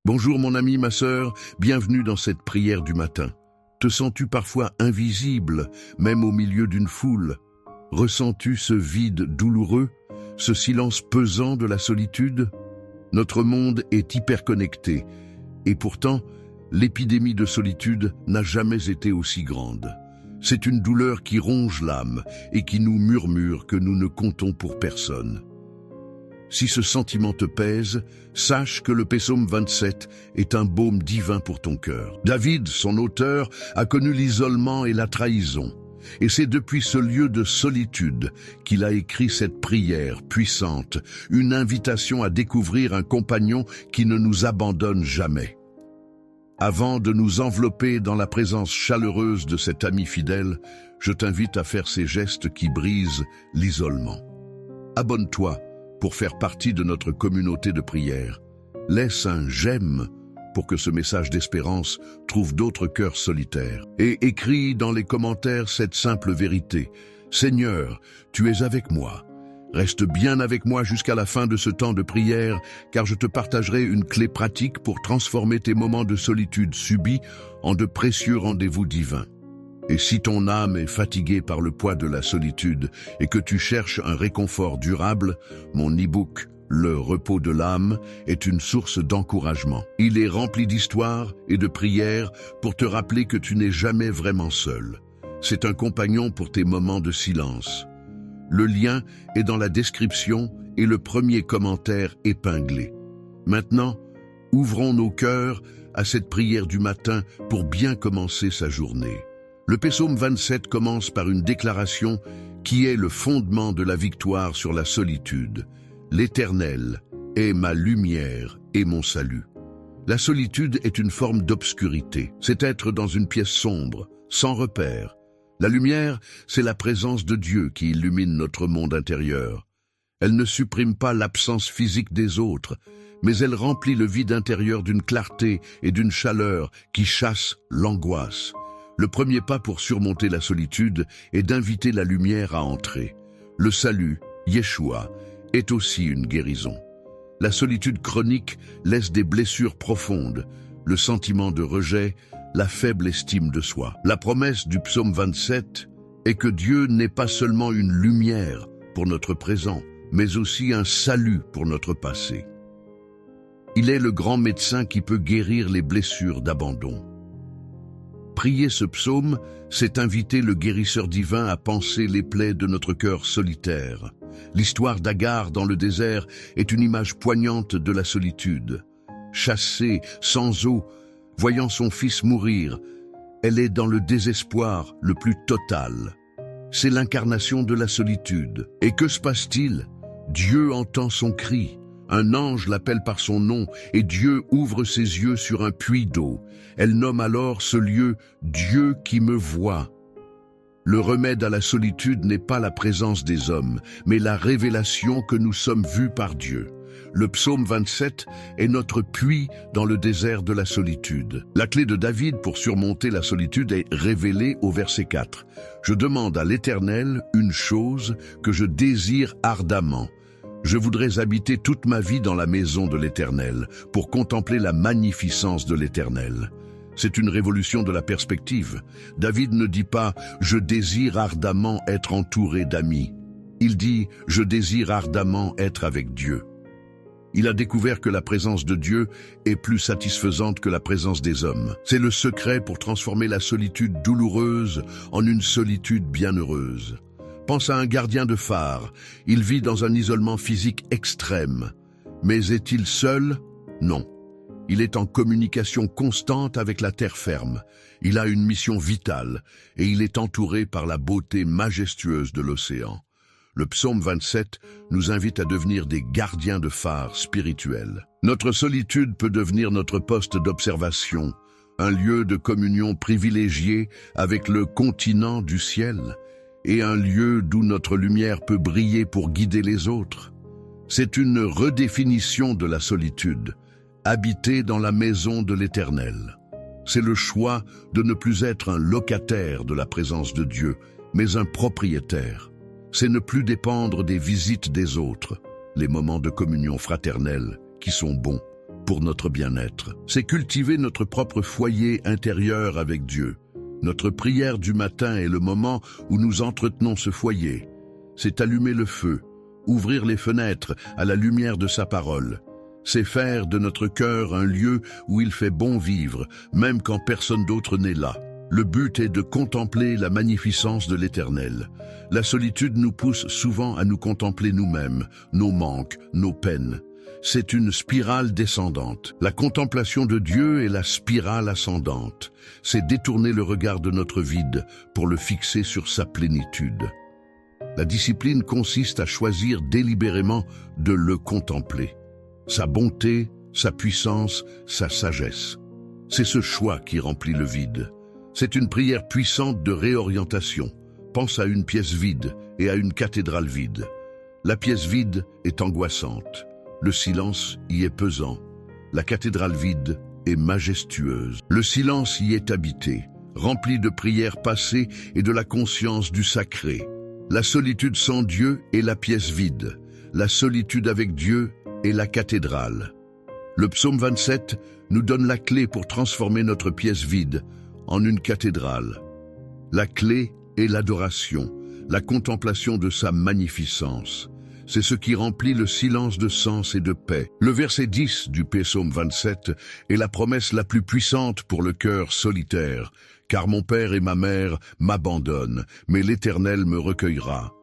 Bonjour mon ami, ma sœur, bienvenue dans cette prière du matin. Te sens-tu parfois invisible, même au milieu d'une foule? Ressens-tu ce vide douloureux, ce silence pesant de la solitude? Notre monde est hyperconnecté, et pourtant, l'épidémie de solitude n'a jamais été aussi grande. C'est une douleur qui ronge l'âme et qui nous murmure que nous ne comptons pour personne. Si ce sentiment te pèse, sache que le psaume 27 est un baume divin pour ton cœur. David, son auteur, a connu l'isolement et la trahison. Et c'est depuis ce lieu de solitude qu'il a écrit cette prière puissante, une invitation à découvrir un compagnon qui ne nous abandonne jamais. Avant de nous envelopper dans la présence chaleureuse de cet ami fidèle, je t'invite à faire ces gestes qui brisent l'isolement. Abonne-toi pour faire partie de notre communauté de prière. Laisse un j'aime pour que ce message d'espérance trouve d'autres cœurs solitaires. Et écris dans les commentaires cette simple vérité. Seigneur, tu es avec moi. Reste bien avec moi jusqu'à la fin de ce temps de prière, car je te partagerai une clé pratique pour transformer tes moments de solitude subis en de précieux rendez-vous divins. Et si ton âme est fatiguée par le poids de la solitude et que tu cherches un réconfort durable, mon e-book « Le repos de l'âme » est une source d'encouragement. Il est rempli d'histoires et de prières pour te rappeler que tu n'es jamais vraiment seul. C'est un compagnon pour tes moments de silence. Le lien est dans la description et le premier commentaire épinglé. Maintenant, ouvrons nos cœurs à cette prière du matin pour bien commencer sa journée. Le psaume 27 commence par une déclaration qui est le fondement de la victoire sur la solitude. L'Éternel est ma lumière et mon salut. La solitude est une forme d'obscurité. C'est être dans une pièce sombre, sans repère. La lumière, c'est la présence de Dieu qui illumine notre monde intérieur. Elle ne supprime pas l'absence physique des autres, mais elle remplit le vide intérieur d'une clarté et d'une chaleur qui chassent l'angoisse. Le premier pas pour surmonter la solitude est d'inviter la lumière à entrer. Le salut, Yeshua, est aussi une guérison. La solitude chronique laisse des blessures profondes, le sentiment de rejet, la faible estime de soi. La promesse du psaume 27 est que Dieu n'est pas seulement une lumière pour notre présent, mais aussi un salut pour notre passé. Il est le grand médecin qui peut guérir les blessures d'abandon. Prier ce psaume, c'est inviter le guérisseur divin à panser les plaies de notre cœur solitaire. L'histoire d'Agar dans le désert est une image poignante de la solitude. Chassée, sans eau, voyant son fils mourir, elle est dans le désespoir le plus total. C'est l'incarnation de la solitude. Et que se passe-t-il? Dieu entend son cri. Un ange l'appelle par son nom et Dieu ouvre ses yeux sur un puits d'eau. Elle nomme alors ce lieu « Dieu qui me voit ». Le remède à la solitude n'est pas la présence des hommes, mais la révélation que nous sommes vus par Dieu. Le psaume 27 est notre puits dans le désert de la solitude. La clé de David pour surmonter la solitude est révélée au verset 4. « Je demande à l'Éternel une chose que je désire ardemment. Je voudrais habiter toute ma vie dans la maison de l'Éternel, pour contempler la magnificence de l'Éternel. » C'est une révolution de la perspective. David ne dit pas « Je désire ardemment être entouré d'amis ». Il dit « Je désire ardemment être avec Dieu ». Il a découvert que la présence de Dieu est plus satisfaisante que la présence des hommes. C'est le secret pour transformer la solitude douloureuse en une solitude bienheureuse. Pense à un gardien de phare. Il vit dans un isolement physique extrême. Mais est-il seul? Non. Il est en communication constante avec la terre ferme. Il a une mission vitale et il est entouré par la beauté majestueuse de l'océan. Le psaume 27 nous invite à devenir des gardiens de phare spirituels. Notre solitude peut devenir notre poste d'observation, un lieu de communion privilégié avec le continent du ciel, et un lieu d'où notre lumière peut briller pour guider les autres. C'est une redéfinition de la solitude, habiter dans la maison de l'Éternel. C'est le choix de ne plus être un locataire de la présence de Dieu, mais un propriétaire. C'est ne plus dépendre des visites des autres, les moments de communion fraternelle qui sont bons, pour notre bien-être. C'est cultiver notre propre foyer intérieur avec Dieu. Notre prière du matin est le moment où nous entretenons ce foyer. C'est allumer le feu, ouvrir les fenêtres à la lumière de sa parole. C'est faire de notre cœur un lieu où il fait bon vivre, même quand personne d'autre n'est là. Le but est de contempler la magnificence de l'Éternel. La solitude nous pousse souvent à nous contempler nous-mêmes, nos manques, nos peines. C'est une spirale descendante. La contemplation de Dieu est la spirale ascendante. C'est détourner le regard de notre vide pour le fixer sur sa plénitude. La discipline consiste à choisir délibérément de le contempler. Sa bonté, sa puissance, sa sagesse. C'est ce choix qui remplit le vide. C'est une prière puissante de réorientation. Pense à une pièce vide et à une cathédrale vide. La pièce vide est angoissante. Le silence y est pesant. La cathédrale vide est majestueuse. Le silence y est habité, rempli de prières passées et de la conscience du sacré. La solitude sans Dieu est la pièce vide. La solitude avec Dieu est la cathédrale. Le psaume 27 nous donne la clé pour transformer notre pièce vide en une cathédrale. La clé est l'adoration, la contemplation de sa magnificence. C'est ce qui remplit le silence de sens et de paix. Le verset 10 du psaume 27 est la promesse la plus puissante pour le cœur solitaire. Car mon père et ma mère m'abandonnent, mais l'Éternel me recueillera.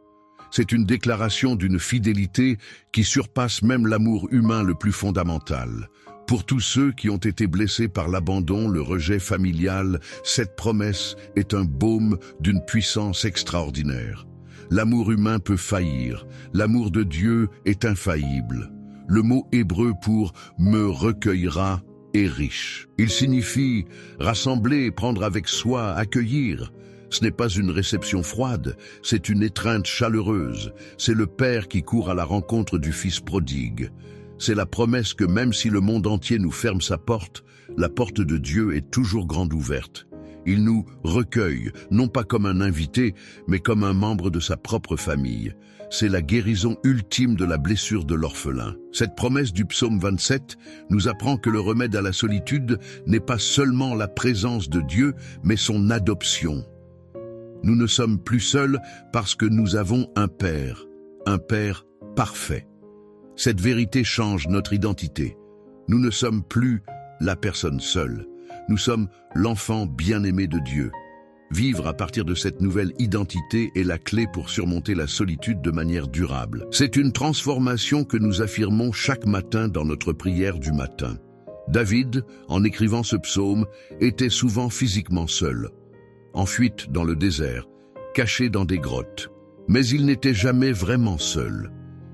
C'est une déclaration d'une fidélité qui surpasse même l'amour humain le plus fondamental. Pour tous ceux qui ont été blessés par l'abandon, le rejet familial, cette promesse est un baume d'une puissance extraordinaire. L'amour humain peut faillir, l'amour de Dieu est infaillible. Le mot hébreu pour « me recueillera » est riche. Il signifie rassembler, prendre avec soi, accueillir. Ce n'est pas une réception froide, c'est une étreinte chaleureuse. C'est le Père qui court à la rencontre du Fils prodigue. C'est la promesse que même si le monde entier nous ferme sa porte, la porte de Dieu est toujours grande ouverte. Il nous recueille, non pas comme un invité, mais comme un membre de sa propre famille. C'est la guérison ultime de la blessure de l'orphelin. Cette promesse du psaume 27 nous apprend que le remède à la solitude n'est pas seulement la présence de Dieu, mais son adoption. Nous ne sommes plus seuls parce que nous avons un Père parfait. Cette vérité change notre identité. Nous ne sommes plus la personne seule. Nous sommes l'enfant bien-aimé de Dieu. Vivre à partir de cette nouvelle identité est la clé pour surmonter la solitude de manière durable. C'est une transformation que nous affirmons chaque matin dans notre prière du matin. David, en écrivant ce psaume, était souvent physiquement seul, en fuite dans le désert, caché dans des grottes. Mais il n'était jamais vraiment seul.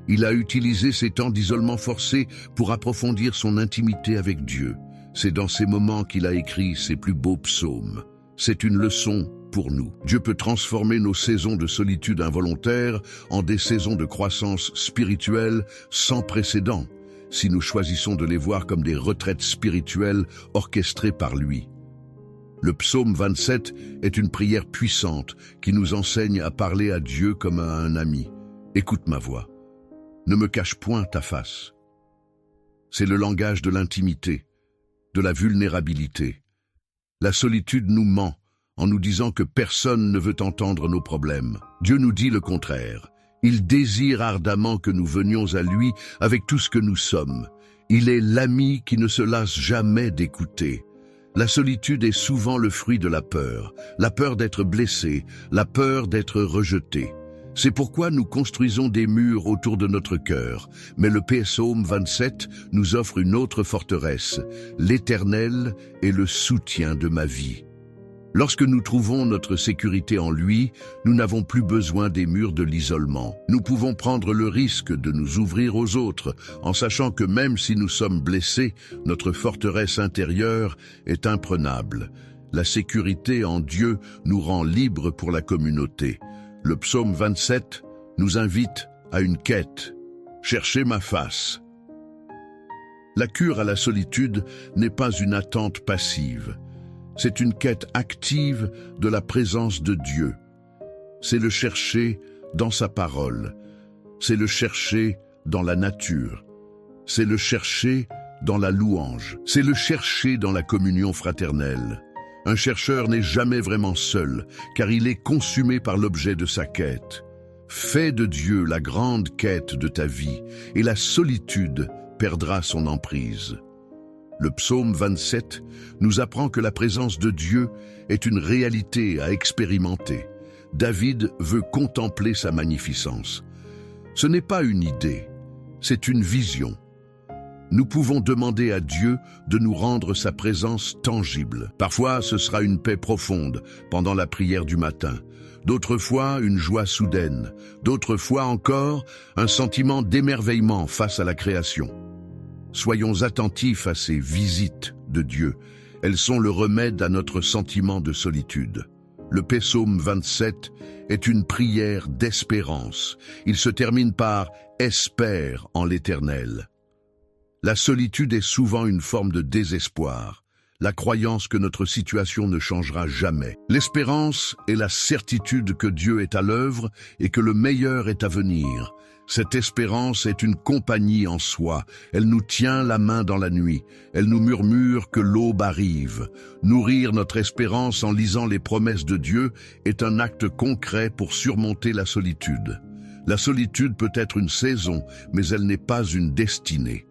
Il a utilisé ces temps d'isolement forcé pour approfondir son intimité avec Dieu. C'est dans ces moments qu'il a écrit ses plus beaux psaumes. C'est une leçon pour nous. Dieu peut transformer nos saisons de solitude involontaire en des saisons de croissance spirituelle sans précédent, si nous choisissons de les voir comme des retraites spirituelles orchestrées par lui. Le psaume 27 est une prière puissante qui nous enseigne à parler à Dieu comme à un ami. Écoute ma voix. Ne me cache point ta face. C'est le langage de l'intimité, de la vulnérabilité. La solitude nous ment en nous disant que personne ne veut entendre nos problèmes. Dieu nous dit le contraire. Il désire ardemment que nous venions à lui avec tout ce que nous sommes. Il est l'ami qui ne se lasse jamais d'écouter. La solitude est souvent le fruit de la peur d'être blessé, la peur d'être rejeté. C'est pourquoi nous construisons des murs autour de notre cœur. Mais le psaume 27 nous offre une autre forteresse. L'Éternel est le soutien de ma vie. Lorsque nous trouvons notre sécurité en lui, nous n'avons plus besoin des murs de l'isolement. Nous pouvons prendre le risque de nous ouvrir aux autres, en sachant que même si nous sommes blessés, notre forteresse intérieure est imprenable. La sécurité en Dieu nous rend libres pour la communauté. Le psaume 27 nous invite à une quête. Cherchez ma face. La cure à la solitude n'est pas une attente passive. C'est une quête active de la présence de Dieu. C'est le chercher dans sa parole. C'est le chercher dans la nature. C'est le chercher dans la louange. C'est le chercher dans la communion fraternelle. Un chercheur n'est jamais vraiment seul, car il est consumé par l'objet de sa quête. Fais de Dieu la grande quête de ta vie, et la solitude perdra son emprise. Le psaume 27 nous apprend que la présence de Dieu est une réalité à expérimenter. David veut contempler sa magnificence. Ce n'est pas une idée, c'est une vision. Nous pouvons demander à Dieu de nous rendre sa présence tangible. Parfois, ce sera une paix profonde pendant la prière du matin. D'autres fois, une joie soudaine. D'autres fois encore, un sentiment d'émerveillement face à la création. Soyons attentifs à ces visites de Dieu. Elles sont le remède à notre sentiment de solitude. Le psaume 27 est une prière d'espérance. Il se termine par « espère en l'Éternel ». La solitude est souvent une forme de désespoir, la croyance que notre situation ne changera jamais. L'espérance est la certitude que Dieu est à l'œuvre et que le meilleur est à venir. Cette espérance est une compagnie en soi. Elle nous tient la main dans la nuit. Elle nous murmure que l'aube arrive. Nourrir notre espérance en lisant les promesses de Dieu est un acte concret pour surmonter la solitude. La solitude peut être une saison, mais elle n'est pas une destinée.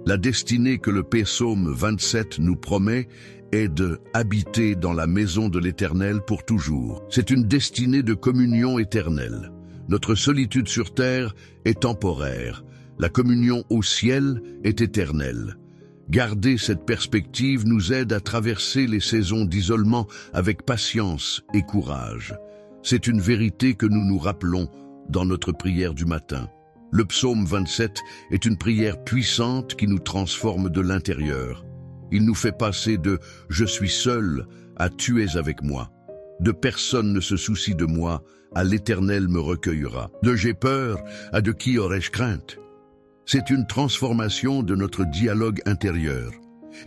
La destinée que le psaume 27 nous promet est de habiter dans la maison de l'Éternel pour toujours. C'est une destinée de communion éternelle. Notre solitude sur terre est temporaire. La communion au ciel est éternelle. Garder cette perspective nous aide à traverser les saisons d'isolement avec patience et courage. C'est une vérité que nous nous rappelons dans notre prière du matin. Le psaume 27 est une prière puissante qui nous transforme de l'intérieur. Il nous fait passer de « je suis seul » à « tu es avec moi ». De « personne ne se soucie de moi » à « l'Éternel me recueillera ». De « j'ai peur » à « de qui aurais-je crainte ». C'est une transformation de notre dialogue intérieur.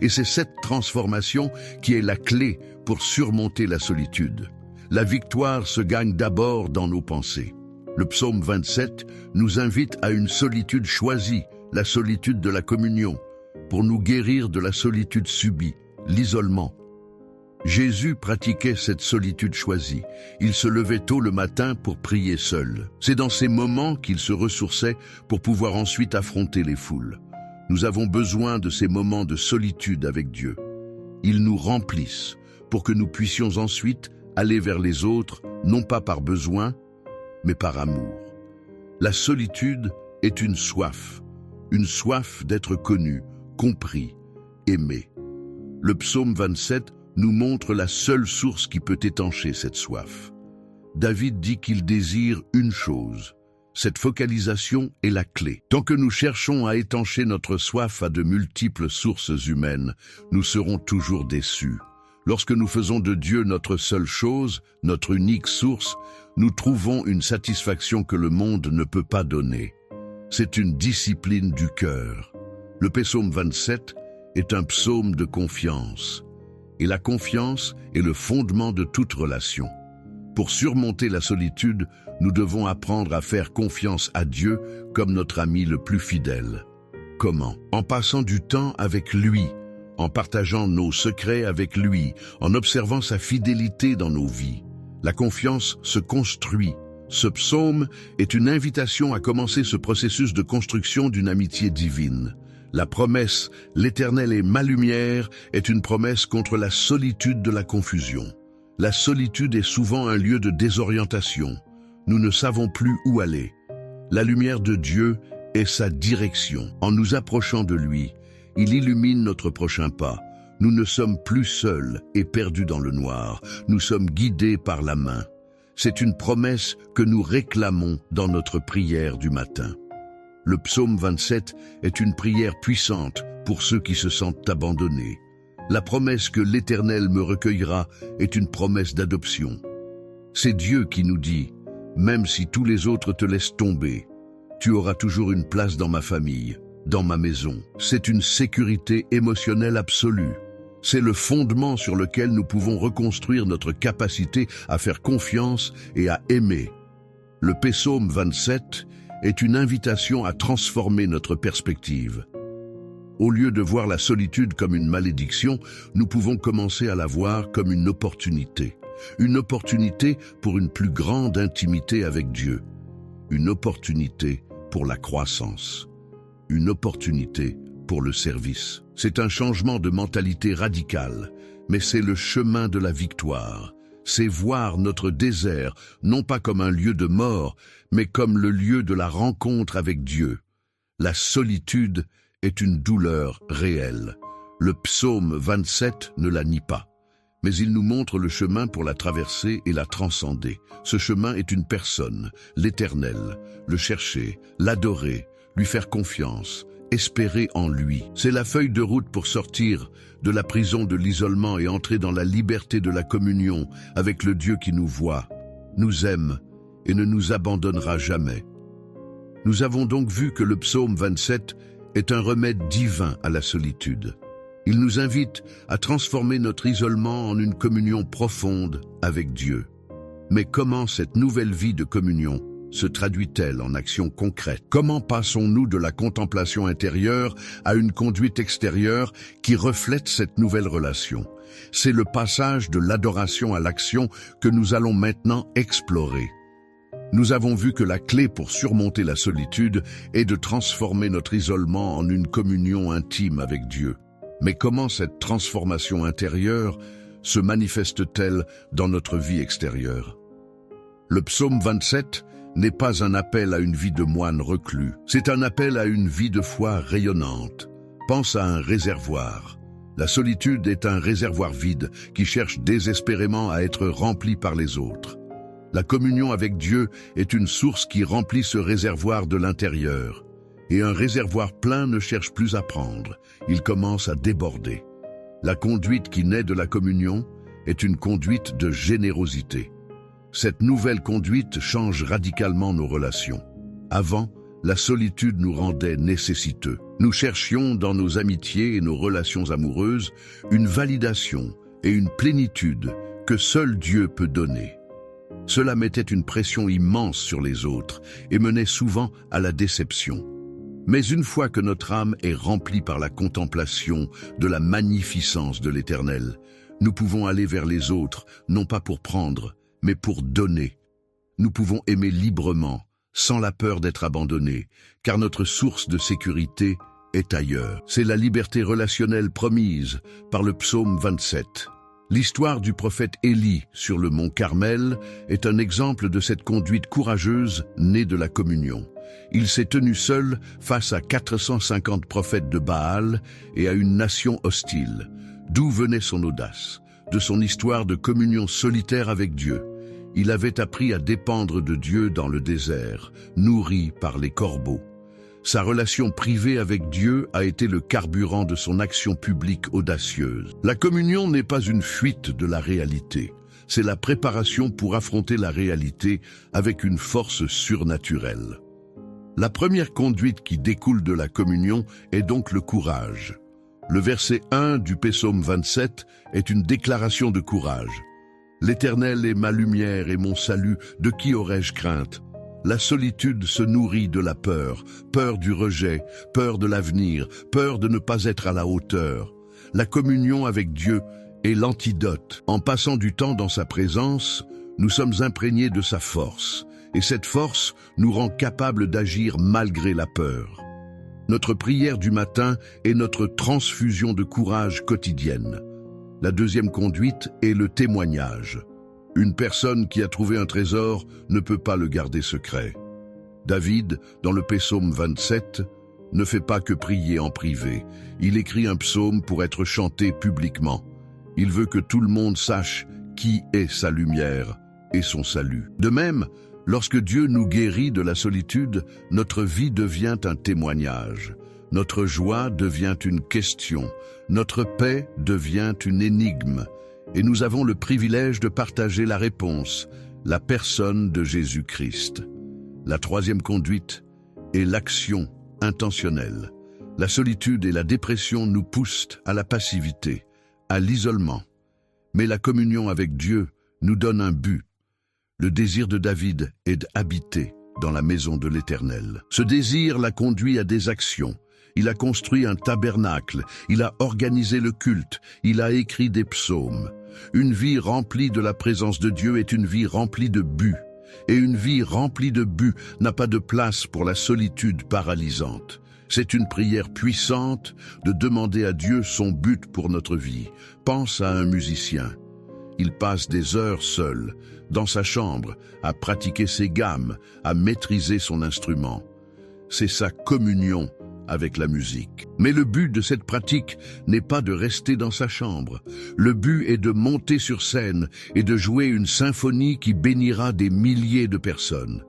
Et c'est cette transformation qui est la clé pour surmonter la solitude. La victoire se gagne d'abord dans nos pensées. Le psaume 27 nous invite à une solitude choisie, la solitude de la communion, pour nous guérir de la solitude subie, l'isolement. Jésus pratiquait cette solitude choisie. Il se levait tôt le matin pour prier seul. C'est dans ces moments qu'il se ressourçait pour pouvoir ensuite affronter les foules. Nous avons besoin de ces moments de solitude avec Dieu. Ils nous remplissent pour que nous puissions ensuite aller vers les autres, non pas par besoin, mais par amour. La solitude est une soif d'être connu, compris, aimé. Le psaume 27 nous montre la seule source qui peut étancher cette soif. David dit qu'il désire une chose. Cette focalisation est la clé. Tant que nous cherchons à étancher notre soif à de multiples sources humaines, nous serons toujours déçus. Lorsque nous faisons de Dieu notre seule chose, notre unique source, nous trouvons une satisfaction que le monde ne peut pas donner. C'est une discipline du cœur. Le psaume 27 est un psaume de confiance. Et la confiance est le fondement de toute relation. Pour surmonter la solitude, nous devons apprendre à faire confiance à Dieu comme notre ami le plus fidèle. Comment? En passant du temps avec lui, en partageant nos secrets avec lui, en observant sa fidélité dans nos vies. La confiance se construit. Ce psaume est une invitation à commencer ce processus de construction d'une amitié divine. La promesse « L'Éternel est ma lumière » est une promesse contre la solitude de la confusion. La solitude est souvent un lieu de désorientation. Nous ne savons plus où aller. La lumière de Dieu est sa direction. En nous approchant de lui, il illumine notre prochain pas. Nous ne sommes plus seuls et perdus dans le noir. Nous sommes guidés par la main. C'est une promesse que nous réclamons dans notre prière du matin. Le psaume 27 est une prière puissante pour ceux qui se sentent abandonnés. La promesse que l'Éternel me recueillera est une promesse d'adoption. C'est Dieu qui nous dit « Même si tous les autres te laissent tomber, tu auras toujours une place dans ma famille, dans ma maison. » C'est une sécurité émotionnelle absolue. C'est le fondement sur lequel nous pouvons reconstruire notre capacité à faire confiance et à aimer. Le psaume 27 est une invitation à transformer notre perspective. Au lieu de voir la solitude comme une malédiction, nous pouvons commencer à la voir comme une opportunité. Une opportunité pour une plus grande intimité avec Dieu. Une opportunité pour la croissance. Une opportunité pour le service. C'est un changement de mentalité radical, mais c'est le chemin de la victoire. C'est voir notre désert, non pas comme un lieu de mort, mais comme le lieu de la rencontre avec Dieu. La solitude est une douleur réelle. Le psaume 27 ne la nie pas. Mais il nous montre le chemin pour la traverser et la transcender. Ce chemin est une personne, l'Éternel, le chercher, l'adorer, lui faire confiance, espérer en lui. C'est la feuille de route pour sortir de la prison de l'isolement et entrer dans la liberté de la communion avec le Dieu qui nous voit, nous aime et ne nous abandonnera jamais. Nous avons donc vu que le psaume 27 est un remède divin à la solitude. Il nous invite à transformer notre isolement en une communion profonde avec Dieu. Mais comment cette nouvelle vie de communion se traduit-elle en actions concrètes? Comment passons-nous de la contemplation intérieure à une conduite extérieure qui reflète cette nouvelle relation? C'est le passage de l'adoration à l'action que nous allons maintenant explorer. Nous avons vu que la clé pour surmonter la solitude est de transformer notre isolement en une communion intime avec Dieu. Mais comment cette transformation intérieure se manifeste-t-elle dans notre vie extérieure? Le psaume 27 n'est pas un appel à une vie de moine reclus, c'est un appel à une vie de foi rayonnante. Pense à un réservoir. La solitude est un réservoir vide qui cherche désespérément à être rempli par les autres. La communion avec Dieu est une source qui remplit ce réservoir de l'intérieur. Et un réservoir plein ne cherche plus à prendre, il commence à déborder. La conduite qui naît de la communion est une conduite de générosité. Cette nouvelle conduite change radicalement nos relations. Avant, la solitude nous rendait nécessiteux. Nous cherchions dans nos amitiés et nos relations amoureuses une validation et une plénitude que seul Dieu peut donner. Cela mettait une pression immense sur les autres et menait souvent à la déception. Mais une fois que notre âme est remplie par la contemplation de la magnificence de l'Éternel, nous pouvons aller vers les autres, non pas pour prendre, mais pour donner. Nous pouvons aimer librement, sans la peur d'être abandonnés, car notre source de sécurité est ailleurs. C'est la liberté relationnelle promise par le psaume 27. L'histoire du prophète Élie sur le mont Carmel est un exemple de cette conduite courageuse née de la communion. Il s'est tenu seul face à 450 prophètes de Baal et à une nation hostile. D'où venait son audace? De son histoire de communion solitaire avec Dieu. Il avait appris à dépendre de Dieu dans le désert, nourri par les corbeaux. Sa relation privée avec Dieu a été le carburant de son action publique audacieuse. La communion n'est pas une fuite de la réalité. C'est la préparation pour affronter la réalité avec une force surnaturelle. La première conduite qui découle de la communion est donc le courage. Le verset 1 du psaume 27 est une déclaration de courage. « L'Éternel est ma lumière et mon salut, de qui aurais-je crainte ?» La solitude se nourrit de la peur, peur du rejet, peur de l'avenir, peur de ne pas être à la hauteur. La communion avec Dieu est l'antidote. En passant du temps dans sa présence, nous sommes imprégnés de sa force. Et cette force nous rend capables d'agir malgré la peur. Notre prière du matin est notre transfusion de courage quotidienne. La deuxième conduite est le témoignage. Une personne qui a trouvé un trésor ne peut pas le garder secret. David, dans le psaume 27, ne fait pas que prier en privé. Il écrit un psaume pour être chanté publiquement. Il veut que tout le monde sache qui est sa lumière et son salut. De même, lorsque Dieu nous guérit de la solitude, notre vie devient un témoignage. Notre joie devient une question. Notre paix devient une énigme. Et nous avons le privilège de partager la réponse, la personne de Jésus-Christ. La troisième conduite est l'action intentionnelle. La solitude et la dépression nous poussent à la passivité, à l'isolement. Mais la communion avec Dieu nous donne un but. Le désir de David est d'habiter dans la maison de l'Éternel. Ce désir l'a conduit à des actions. Il a construit un tabernacle, il a organisé le culte, il a écrit des psaumes. Une vie remplie de la présence de Dieu est une vie remplie de but. Et une vie remplie de but n'a pas de place pour la solitude paralysante. C'est une prière puissante de demander à Dieu son but pour notre vie. Pense à un musicien. Il passe des heures seul, dans sa chambre, à pratiquer ses gammes, à maîtriser son instrument. C'est sa communion avec la musique. Mais le but de cette pratique n'est pas de rester dans sa chambre. Le but est de monter sur scène et de jouer une symphonie qui bénira des milliers de personnes.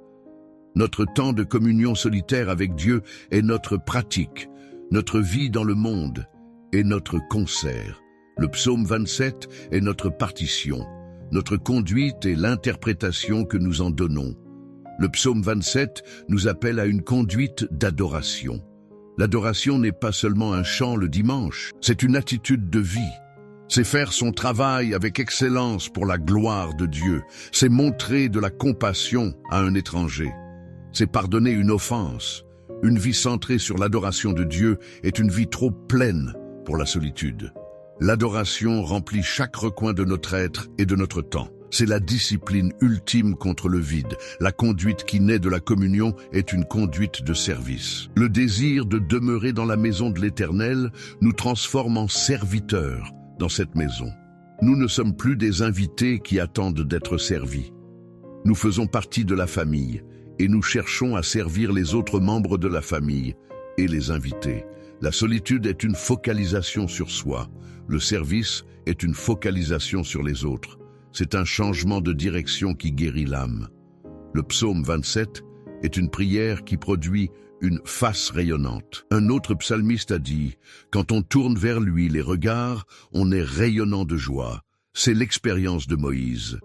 Notre temps de communion solitaire avec Dieu est notre pratique, notre vie dans le monde est notre concert. Le psaume 27 est notre partition. Notre conduite est l'interprétation que nous en donnons. Le psaume 27 nous appelle à une conduite d'adoration. L'adoration n'est pas seulement un chant le dimanche, c'est une attitude de vie. C'est faire son travail avec excellence pour la gloire de Dieu. C'est montrer de la compassion à un étranger. C'est pardonner une offense. Une vie centrée sur l'adoration de Dieu est une vie trop pleine pour la solitude. L'adoration remplit chaque recoin de notre être et de notre temps. C'est la discipline ultime contre le vide. La conduite qui naît de la communion est une conduite de service. Le désir de demeurer dans la maison de l'Éternel nous transforme en serviteurs dans cette maison. Nous ne sommes plus des invités qui attendent d'être servis. Nous faisons partie de la famille et nous cherchons à servir les autres membres de la famille et les invités. La solitude est une focalisation sur soi. Le service est une focalisation sur les autres. C'est un changement de direction qui guérit l'âme. Le psaume 27 est une prière qui produit une face rayonnante. Un autre psalmiste a dit « Quand on tourne vers lui les regards, on est rayonnant de joie. » C'est l'expérience de Moïse.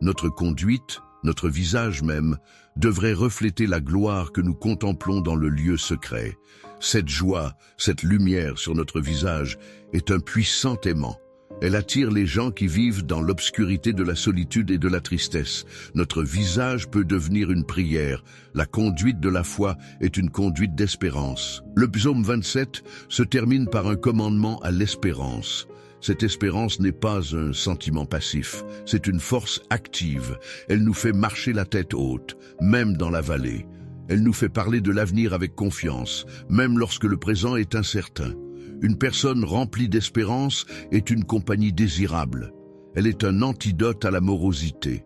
Notre conduite, notre visage même, devrait refléter la gloire que nous contemplons dans le lieu secret. Cette joie, cette lumière sur notre visage est un puissant aimant. Elle attire les gens qui vivent dans l'obscurité de la solitude et de la tristesse. Notre visage peut devenir une prière. La conduite de la foi est une conduite d'espérance. Le psaume 27 se termine par un commandement à l'espérance. Cette espérance n'est pas un sentiment passif, c'est une force active. Elle nous fait marcher la tête haute, même dans la vallée. Elle nous fait parler de l'avenir avec confiance, même lorsque le présent est incertain. Une personne remplie d'espérance est une compagnie désirable. Elle est un antidote à la morosité.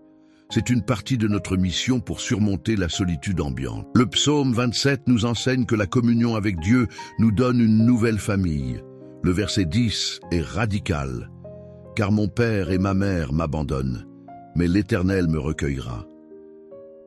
C'est une partie de notre mission pour surmonter la solitude ambiante. Le psaume 27 nous enseigne que la communion avec Dieu nous donne une nouvelle famille. Le verset 10 est radical. « Car mon père et ma mère m'abandonnent, mais l'Éternel me recueillera. »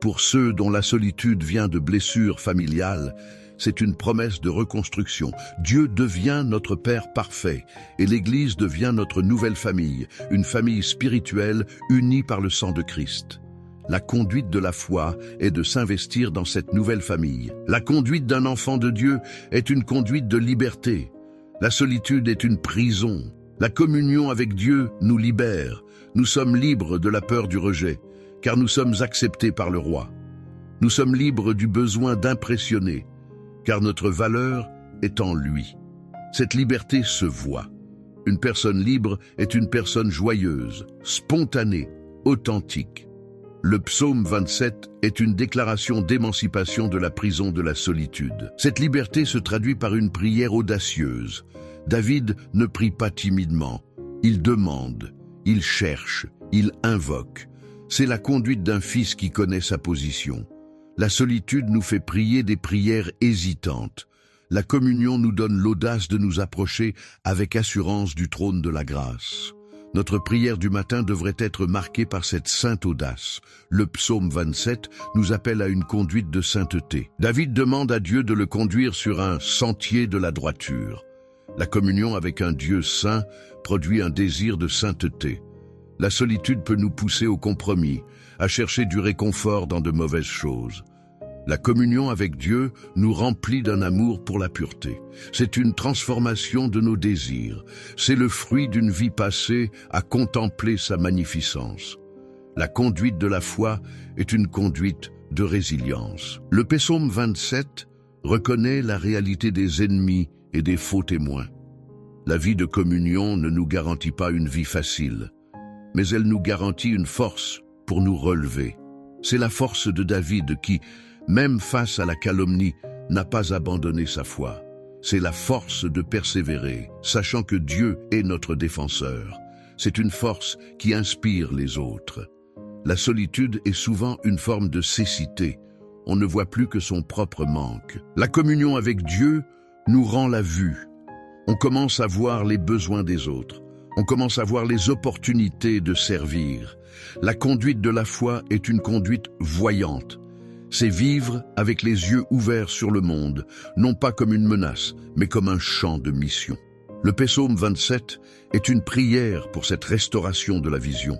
Pour ceux dont la solitude vient de blessures familiales, c'est une promesse de reconstruction. Dieu devient notre Père parfait et l'Église devient notre nouvelle famille, une famille spirituelle unie par le sang de Christ. La conduite de la foi est de s'investir dans cette nouvelle famille. La conduite d'un enfant de Dieu est une conduite de liberté. La solitude est une prison. La communion avec Dieu nous libère. Nous sommes libres de la peur du rejet, car nous sommes acceptés par le roi. Nous sommes libres du besoin d'impressionner, car notre valeur est en lui. Cette liberté se voit. Une personne libre est une personne joyeuse, spontanée, authentique. Le psaume 27 est une déclaration d'émancipation de la prison de la solitude. Cette liberté se traduit par une prière audacieuse. David ne prie pas timidement. Il demande, il cherche, il invoque. C'est la conduite d'un fils qui connaît sa position. La solitude nous fait prier des prières hésitantes. La communion nous donne l'audace de nous approcher avec assurance du trône de la grâce. Notre prière du matin devrait être marquée par cette sainte audace. Le psaume 27 nous appelle à une conduite de sainteté. David demande à Dieu de le conduire sur un sentier de la droiture. La communion avec un Dieu saint produit un désir de sainteté. La solitude peut nous pousser au compromis, à chercher du réconfort dans de mauvaises choses. La communion avec Dieu nous remplit d'un amour pour la pureté. C'est une transformation de nos désirs. C'est le fruit d'une vie passée à contempler sa magnificence. La conduite de la foi est une conduite de résilience. Le psaume 27 reconnaît la réalité des ennemis et des faux témoins. La vie de communion ne nous garantit pas une vie facile, mais elle nous garantit une force pour nous relever. C'est la force de David qui, même face à la calomnie, n'a pas abandonné sa foi. C'est la force de persévérer, sachant que Dieu est notre défenseur. C'est une force qui inspire les autres. La solitude est souvent une forme de cécité. On ne voit plus que son propre manque. La communion avec Dieu nous rend la vue. On commence à voir les besoins des autres. On commence à voir les opportunités de servir. La conduite de la foi est une conduite voyante. C'est vivre avec les yeux ouverts sur le monde, non pas comme une menace, mais comme un champ de mission. Le psaume 27 est une prière pour cette restauration de la vision.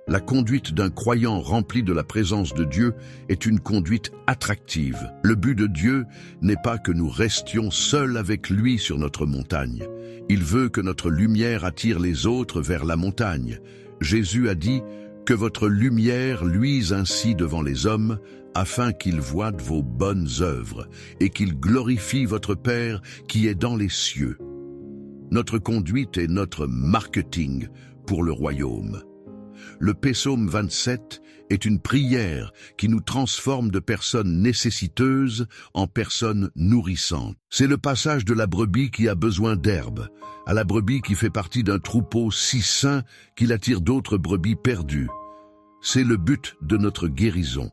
La conduite d'un croyant rempli de la présence de Dieu est une conduite attractive. Le but de Dieu n'est pas que nous restions seuls avec lui sur notre montagne. Il veut que notre lumière attire les autres vers la montagne. Jésus a dit que votre lumière luise ainsi devant les hommes, afin qu'ils voient vos bonnes œuvres et qu'ils glorifient votre Père qui est dans les cieux. Notre conduite est notre marketing pour le royaume. Le psaume 27 est une prière qui nous transforme de personnes nécessiteuses en personnes nourrissantes. C'est le passage de la brebis qui a besoin d'herbe à la brebis qui fait partie d'un troupeau si sain qu'il attire d'autres brebis perdues. C'est le but de notre guérison.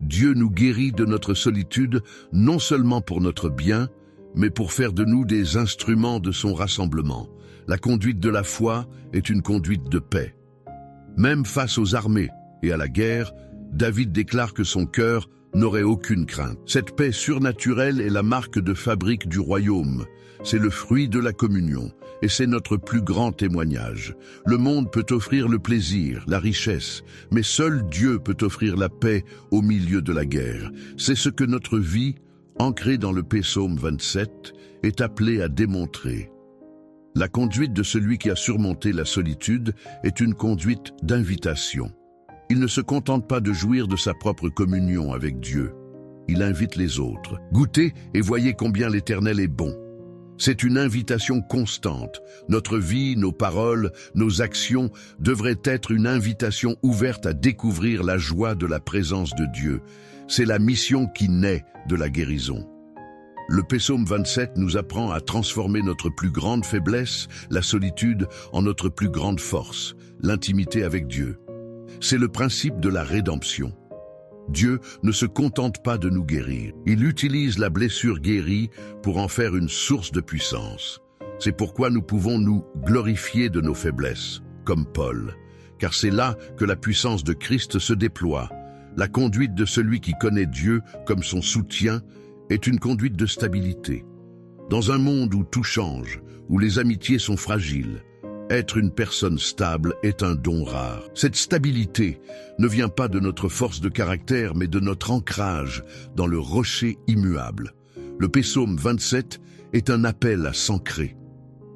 Dieu nous guérit de notre solitude non seulement pour notre bien, mais pour faire de nous des instruments de son rassemblement. La conduite de la foi est une conduite de paix. Même face aux armées et à la guerre, David déclare que son cœur n'aurait aucune crainte. Cette paix surnaturelle est la marque de fabrique du royaume. C'est le fruit de la communion et c'est notre plus grand témoignage. Le monde peut offrir le plaisir, la richesse, mais seul Dieu peut offrir la paix au milieu de la guerre. C'est ce que notre vie, ancrée dans le psaume 27, est appelée à démontrer. La conduite de celui qui a surmonté la solitude est une conduite d'invitation. Il ne se contente pas de jouir de sa propre communion avec Dieu. Il invite les autres. Goûtez et voyez combien l'Éternel est bon. C'est une invitation constante. Notre vie, nos paroles, nos actions devraient être une invitation ouverte à découvrir la joie de la présence de Dieu. C'est la mission qui naît de la guérison. Le psaume 27 nous apprend à transformer notre plus grande faiblesse, la solitude, en notre plus grande force, l'intimité avec Dieu. C'est le principe de la rédemption. Dieu ne se contente pas de nous guérir. Il utilise la blessure guérie pour en faire une source de puissance. C'est pourquoi nous pouvons nous glorifier de nos faiblesses, comme Paul, car c'est là que la puissance de Christ se déploie. La conduite de celui qui connaît Dieu comme son soutien est une conduite de stabilité. Dans un monde où tout change, où les amitiés sont fragiles, être une personne stable est un don rare. Cette stabilité ne vient pas de notre force de caractère, mais de notre ancrage dans le rocher immuable. Le psaume 27 est un appel à s'ancrer.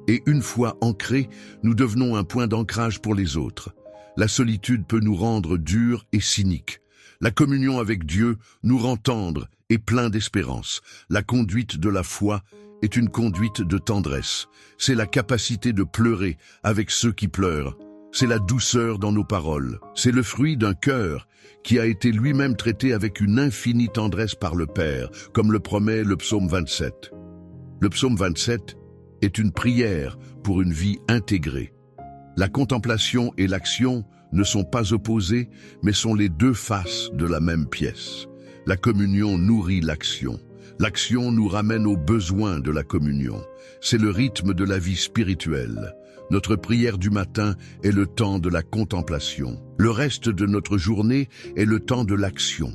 Et une fois ancrés, nous devenons un point d'ancrage pour les autres. La solitude peut nous rendre durs et cyniques. La communion avec Dieu nous rend tendres et pleins d'espérance. La conduite de la foi est une conduite de tendresse. C'est la capacité de pleurer avec ceux qui pleurent. C'est la douceur dans nos paroles. C'est le fruit d'un cœur qui a été lui-même traité avec une infinie tendresse par le Père, comme le promet le psaume 27. Le psaume 27 est une prière pour une vie intégrée. La contemplation et l'action ne sont pas opposées, mais sont les deux faces de la même pièce. La communion nourrit l'action. L'action nous ramène aux besoins de la communion. C'est le rythme de la vie spirituelle. Notre prière du matin est le temps de la contemplation. Le reste de notre journée est le temps de l'action.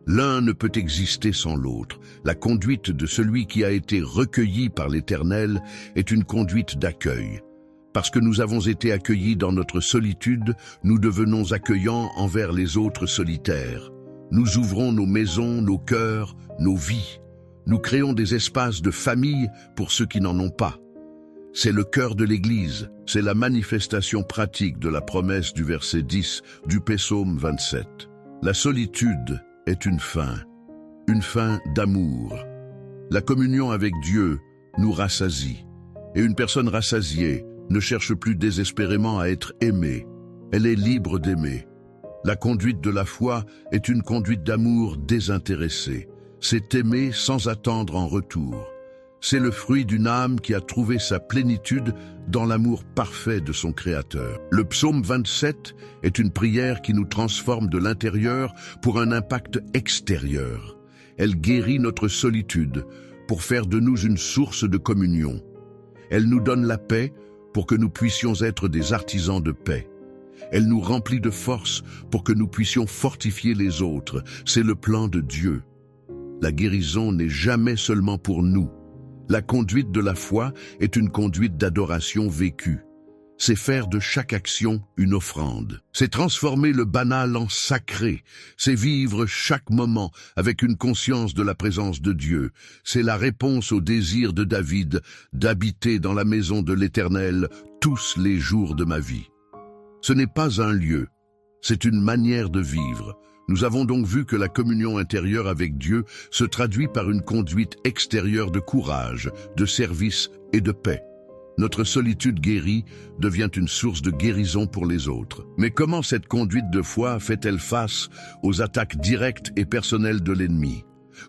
L'un ne peut exister sans l'autre. La conduite de celui qui a été recueilli par l'Éternel est une conduite d'accueil. Parce que nous avons été accueillis dans notre solitude, nous devenons accueillants envers les autres solitaires. Nous ouvrons nos maisons, nos cœurs, nos vies. Nous créons des espaces de famille pour ceux qui n'en ont pas. C'est le cœur de l'Église, c'est la manifestation pratique de la promesse du verset 10 du psaume 27. La solitude est une fin d'amour. La communion avec Dieu nous rassasie. Et une personne rassasiée ne cherche plus désespérément à être aimée. Elle est libre d'aimer. La conduite de la foi est une conduite d'amour désintéressée. C'est aimer sans attendre en retour. C'est le fruit d'une âme qui a trouvé sa plénitude dans l'amour parfait de son Créateur. Le psaume 27 est une prière qui nous transforme de l'intérieur pour un impact extérieur. Elle guérit notre solitude pour faire de nous une source de communion. Elle nous donne la paix pour que nous puissions être des artisans de paix. Elle nous remplit de force pour que nous puissions fortifier les autres. C'est le plan de Dieu. La guérison n'est jamais seulement pour nous. La conduite de la foi est une conduite d'adoration vécue. C'est faire de chaque action une offrande. C'est transformer le banal en sacré. C'est vivre chaque moment avec une conscience de la présence de Dieu. C'est la réponse au désir de David d'habiter dans la maison de l'Éternel tous les jours de ma vie. Ce n'est pas un lieu, c'est une manière de vivre. Nous avons donc vu que la communion intérieure avec Dieu se traduit par une conduite extérieure de courage, de service et de paix. Notre solitude guérie devient une source de guérison pour les autres. Mais comment cette conduite de foi fait-elle face aux attaques directes et personnelles de l'ennemi?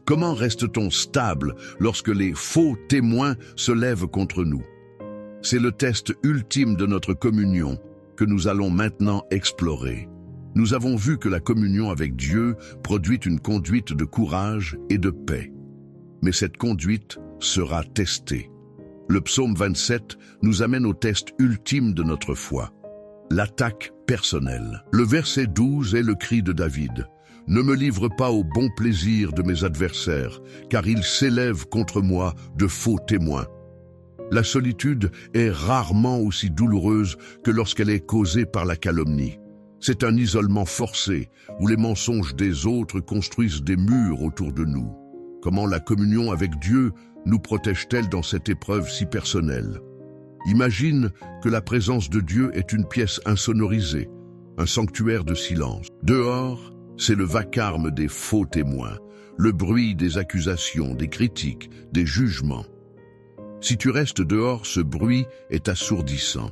Comment reste-t-on stable lorsque les faux témoins se lèvent contre nous? C'est le test ultime de notre communion que nous allons maintenant explorer. Nous avons vu que la communion avec Dieu produit une conduite de courage et de paix. Mais cette conduite sera testée. Le psaume 27 nous amène au test ultime de notre foi, l'attaque personnelle. Le verset 12 est le cri de David. « Ne me livre pas au bon plaisir de mes adversaires, car ils s'élèvent contre moi de faux témoins. » La solitude est rarement aussi douloureuse que lorsqu'elle est causée par la calomnie. C'est un isolement forcé, où les mensonges des autres construisent des murs autour de nous. Comment la communion avec Dieu nous protège-t-elle dans cette épreuve si personnelle? Imagine que la présence de Dieu est une pièce insonorisée, un sanctuaire de silence. Dehors, c'est le vacarme des faux témoins, le bruit des accusations, des critiques, des jugements. Si tu restes dehors, ce bruit est assourdissant.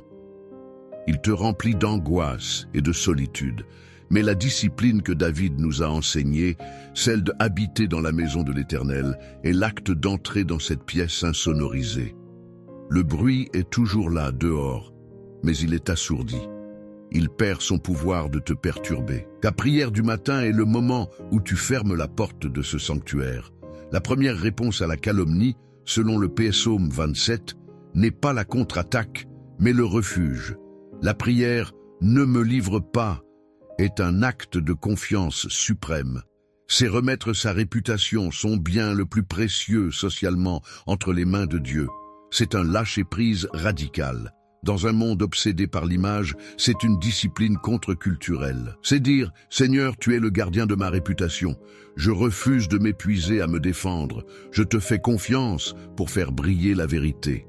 Il te remplit d'angoisse et de solitude. Mais la discipline que David nous a enseignée, celle d'habiter dans la maison de l'Éternel, est l'acte d'entrer dans cette pièce insonorisée. Le bruit est toujours là, dehors, mais il est assourdi. Il perd son pouvoir de te perturber. Ta prière du matin est le moment où tu fermes la porte de ce sanctuaire. La première réponse à la calomnie, selon le psaume 27, n'est pas la contre-attaque, mais le refuge. La prière « Ne me livre pas » est un acte de confiance suprême. C'est remettre sa réputation, son bien le plus précieux socialement, entre les mains de Dieu. C'est un lâcher-prise radical. Dans un monde obsédé par l'image, c'est une discipline contre-culturelle. C'est dire « Seigneur, tu es le gardien de ma réputation. Je refuse de m'épuiser à me défendre. Je te fais confiance pour faire briller la vérité. »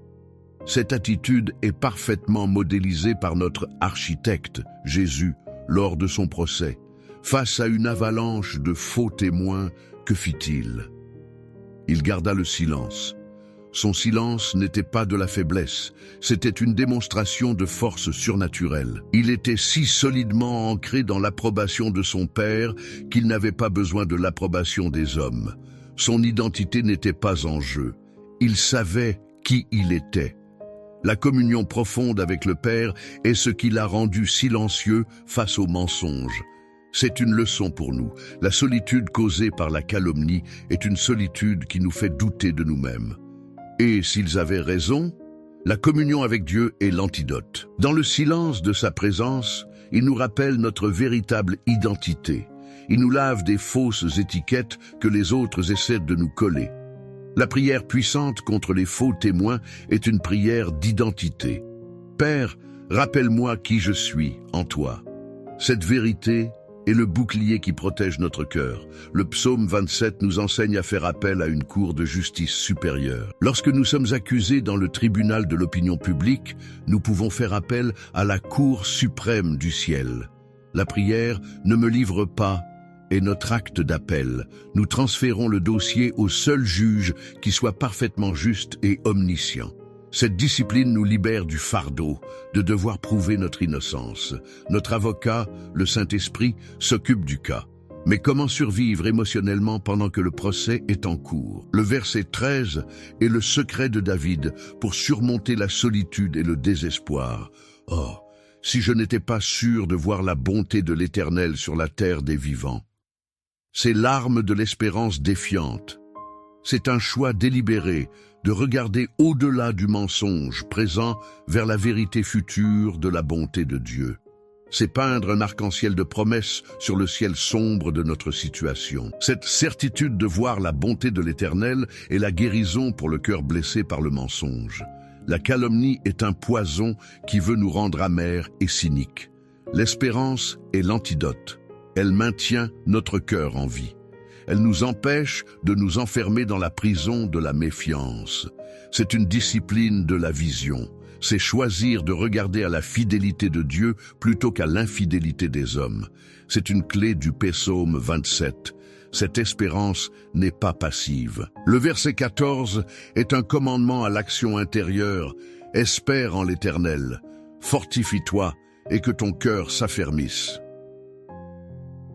Cette attitude est parfaitement modélisée par notre architecte, Jésus, lors de son procès. Face à une avalanche de faux témoins, que fit-il? Il garda le silence. Son silence n'était pas de la faiblesse, c'était une démonstration de force surnaturelle. Il était si solidement ancré dans l'approbation de son Père qu'il n'avait pas besoin de l'approbation des hommes. Son identité n'était pas en jeu. Il savait qui il était. La communion profonde avec le Père est ce qui l'a rendu silencieux face aux mensonges. C'est une leçon pour nous. La solitude causée par la calomnie est une solitude qui nous fait douter de nous-mêmes. Et s'ils avaient raison, la communion avec Dieu est l'antidote. Dans le silence de sa présence, il nous rappelle notre véritable identité. Il nous lave des fausses étiquettes que les autres essaient de nous coller. La prière puissante contre les faux témoins est une prière d'identité. Père, rappelle-moi qui je suis en toi. Cette vérité est le bouclier qui protège notre cœur. Le psaume 27 nous enseigne à faire appel à une cour de justice supérieure. Lorsque nous sommes accusés dans le tribunal de l'opinion publique, nous pouvons faire appel à la cour suprême du ciel. La prière « Ne me livre pas » est notre acte d'appel. Nous transférons le dossier au seul juge qui soit parfaitement juste et omniscient. Cette discipline nous libère du fardeau de devoir prouver notre innocence. Notre avocat, le Saint-Esprit, s'occupe du cas. Mais comment survivre émotionnellement pendant que le procès est en cours? Le verset 13 est le secret de David pour surmonter la solitude et le désespoir. Oh, si je n'étais pas sûr de voir la bonté de l'Éternel sur la terre des vivants. C'est l'arme de l'espérance défiante. C'est un choix délibéré de regarder au-delà du mensonge présent vers la vérité future de la bonté de Dieu. C'est peindre un arc-en-ciel de promesses sur le ciel sombre de notre situation. Cette certitude de voir la bonté de l'Éternel est la guérison pour le cœur blessé par le mensonge. La calomnie est un poison qui veut nous rendre amers et cyniques. L'espérance est l'antidote. Elle maintient notre cœur en vie. Elle nous empêche de nous enfermer dans la prison de la méfiance. C'est une discipline de la vision. C'est choisir de regarder à la fidélité de Dieu plutôt qu'à l'infidélité des hommes. C'est une clé du psaume 27. Cette espérance n'est pas passive. Le verset 14 est un commandement à l'action intérieure. Espère en l'Éternel. Fortifie-toi et que ton cœur s'affermisse.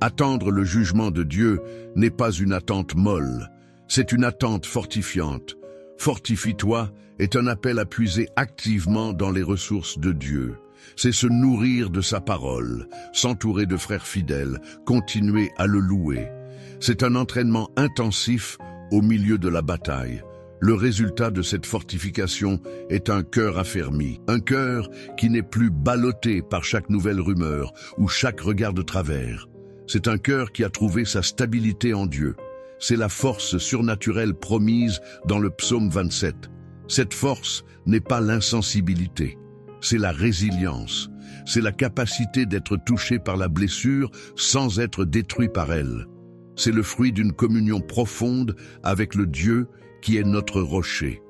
Attendre le jugement de Dieu n'est pas une attente molle, c'est une attente fortifiante. Fortifie-toi est un appel à puiser activement dans les ressources de Dieu. C'est se nourrir de sa parole, s'entourer de frères fidèles, continuer à le louer. C'est un entraînement intensif au milieu de la bataille. Le résultat de cette fortification est un cœur affermi, un cœur qui n'est plus ballotté par chaque nouvelle rumeur ou chaque regard de travers. C'est un cœur qui a trouvé sa stabilité en Dieu. C'est la force surnaturelle promise dans le psaume 27. Cette force n'est pas l'insensibilité, c'est la résilience. C'est la capacité d'être touché par la blessure sans être détruit par elle. C'est le fruit d'une communion profonde avec le Dieu qui est notre rocher.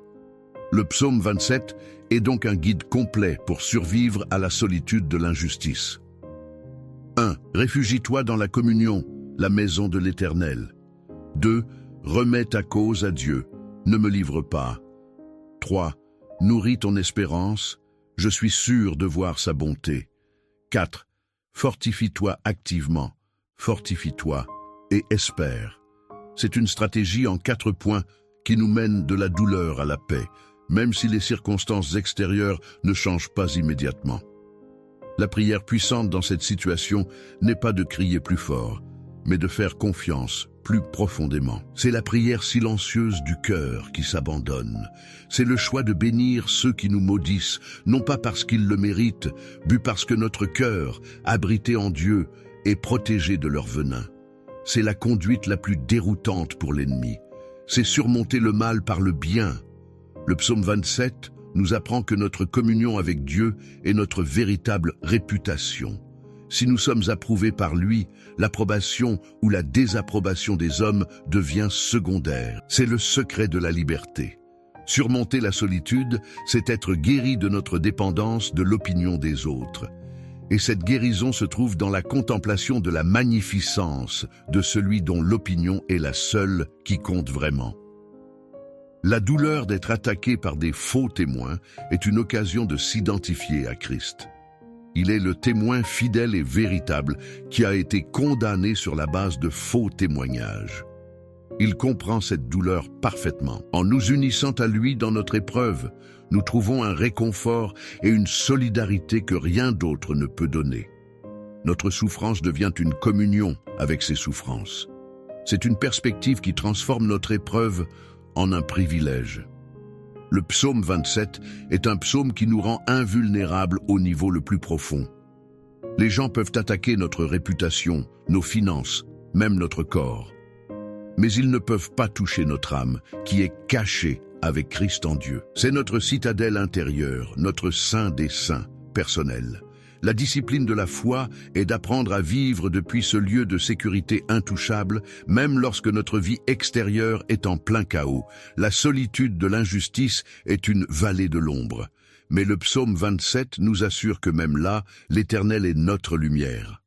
Le psaume 27 est donc un guide complet pour survivre à la solitude de l'injustice. 1. Réfugie-toi dans la communion, la maison de l'Éternel. 2. Remets ta cause à Dieu, ne me livre pas. 3. Nourris ton espérance, je suis sûr de voir sa bonté. 4. Fortifie-toi activement, fortifie-toi et espère. C'est une stratégie en 4 points qui nous mène de la douleur à la paix, même si les circonstances extérieures ne changent pas immédiatement. La prière puissante dans cette situation n'est pas de crier plus fort, mais de faire confiance plus profondément. C'est la prière silencieuse du cœur qui s'abandonne. C'est le choix de bénir ceux qui nous maudissent, non pas parce qu'ils le méritent, mais parce que notre cœur, abrité en Dieu, est protégé de leur venin. C'est la conduite la plus déroutante pour l'ennemi. C'est surmonter le mal par le bien. Le psaume 27 nous apprend que notre communion avec Dieu est notre véritable réputation. Si nous sommes approuvés par lui, l'approbation ou la désapprobation des hommes devient secondaire. C'est le secret de la liberté. Surmonter la solitude, c'est être guéri de notre dépendance de l'opinion des autres. Et cette guérison se trouve dans la contemplation de la magnificence de celui dont l'opinion est la seule qui compte vraiment. La douleur d'être attaqué par des faux témoins est une occasion de s'identifier à Christ. Il est le témoin fidèle et véritable qui a été condamné sur la base de faux témoignages. Il comprend cette douleur parfaitement. En nous unissant à lui dans notre épreuve, nous trouvons un réconfort et une solidarité que rien d'autre ne peut donner. Notre souffrance devient une communion avec ses souffrances. C'est une perspective qui transforme notre épreuve en un privilège. Le psaume 27 est un psaume qui nous rend invulnérables au niveau le plus profond. Les gens peuvent attaquer notre réputation, nos finances, même notre corps. Mais ils ne peuvent pas toucher notre âme, qui est cachée avec Christ en Dieu. C'est notre citadelle intérieure, notre saint des saints, personnel. La discipline de la foi est d'apprendre à vivre depuis ce lieu de sécurité intouchable, même lorsque notre vie extérieure est en plein chaos. La solitude de l'injustice est une vallée de l'ombre. Mais le psaume 27 nous assure que même là, l'Éternel est notre lumière.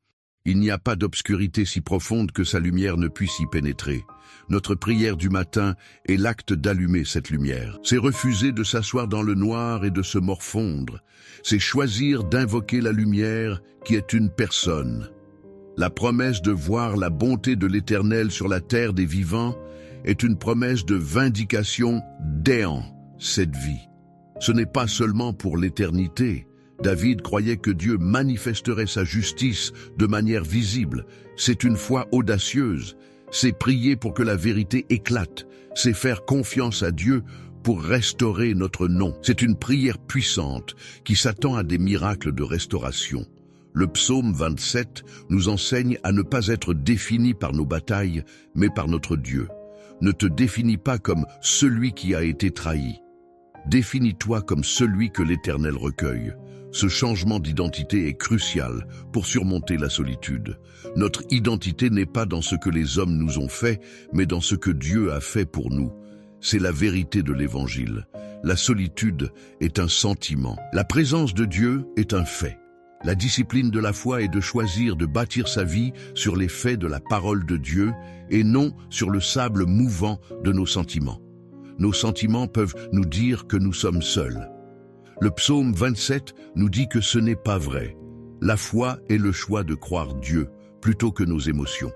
Il n'y a pas d'obscurité si profonde que sa lumière ne puisse y pénétrer. Notre prière du matin est l'acte d'allumer cette lumière. C'est refuser de s'asseoir dans le noir et de se morfondre. C'est choisir d'invoquer la lumière qui est une personne. La promesse de voir la bonté de l'Éternel sur la terre des vivants est une promesse de vindication d'ayant cette vie. Ce n'est pas seulement pour l'éternité. David croyait que Dieu manifesterait sa justice de manière visible. C'est une foi audacieuse. C'est prier pour que la vérité éclate. C'est faire confiance à Dieu pour restaurer notre nom. C'est une prière puissante qui s'attend à des miracles de restauration. Le psaume 27 nous enseigne à ne pas être définis par nos batailles, mais par notre Dieu. Ne te définis pas comme celui qui a été trahi. Définis-toi comme celui que l'Éternel recueille. Ce changement d'identité est crucial pour surmonter la solitude. Notre identité n'est pas dans ce que les hommes nous ont fait, mais dans ce que Dieu a fait pour nous. C'est la vérité de l'Évangile. La solitude est un sentiment. La présence de Dieu est un fait. La discipline de la foi est de choisir de bâtir sa vie sur les faits de la parole de Dieu et non sur le sable mouvant de nos sentiments. Nos sentiments peuvent nous dire que nous sommes seuls. Le psaume 27 nous dit que ce n'est pas vrai. La foi est le choix de croire Dieu plutôt que nos émotions.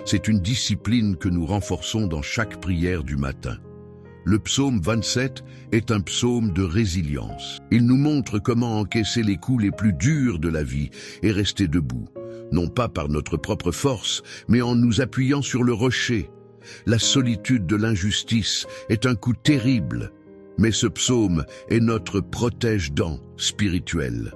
C'est une discipline que nous renforçons dans chaque prière du matin. Le psaume 27 est un psaume de résilience. Il nous montre comment encaisser les coups les plus durs de la vie et rester debout, non pas par notre propre force, mais en nous appuyant sur le rocher. La solitude de l'injustice est un coup terrible, mais ce psaume est notre protège-dents spirituel.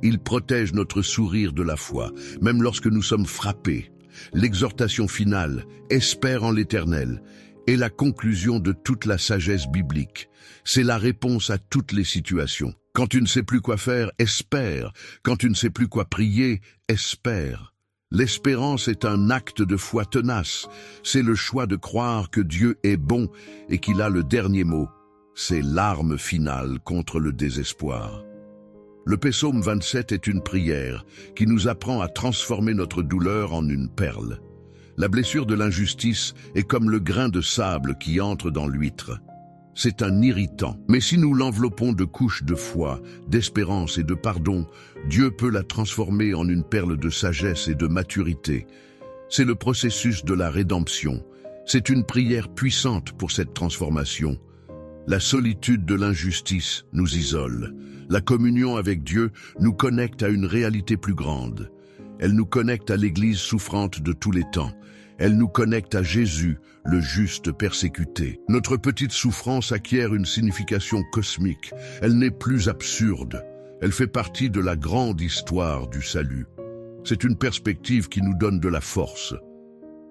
Il protège notre sourire de la foi, même lorsque nous sommes frappés. L'exhortation finale, espère en l'Éternel, est la conclusion de toute la sagesse biblique. C'est la réponse à toutes les situations. Quand tu ne sais plus quoi faire, espère. Quand tu ne sais plus quoi prier, espère. L'espérance est un acte de foi tenace. C'est le choix de croire que Dieu est bon et qu'il a le dernier mot. C'est l'arme finale contre le désespoir. Le psaume 27 est une prière qui nous apprend à transformer notre douleur en une perle. La blessure de l'injustice est comme le grain de sable qui entre dans l'huître. C'est un irritant, mais si nous l'enveloppons de couches de foi, d'espérance et de pardon, Dieu peut la transformer en une perle de sagesse et de maturité. C'est le processus de la rédemption. C'est une prière puissante pour cette transformation. La solitude de l'injustice nous isole. La communion avec Dieu nous connecte à une réalité plus grande. Elle nous connecte à l'Église souffrante de tous les temps. Elle nous connecte à Jésus, le juste persécuté. Notre petite souffrance acquiert une signification cosmique. Elle n'est plus absurde. Elle fait partie de la grande histoire du salut. C'est une perspective qui nous donne de la force.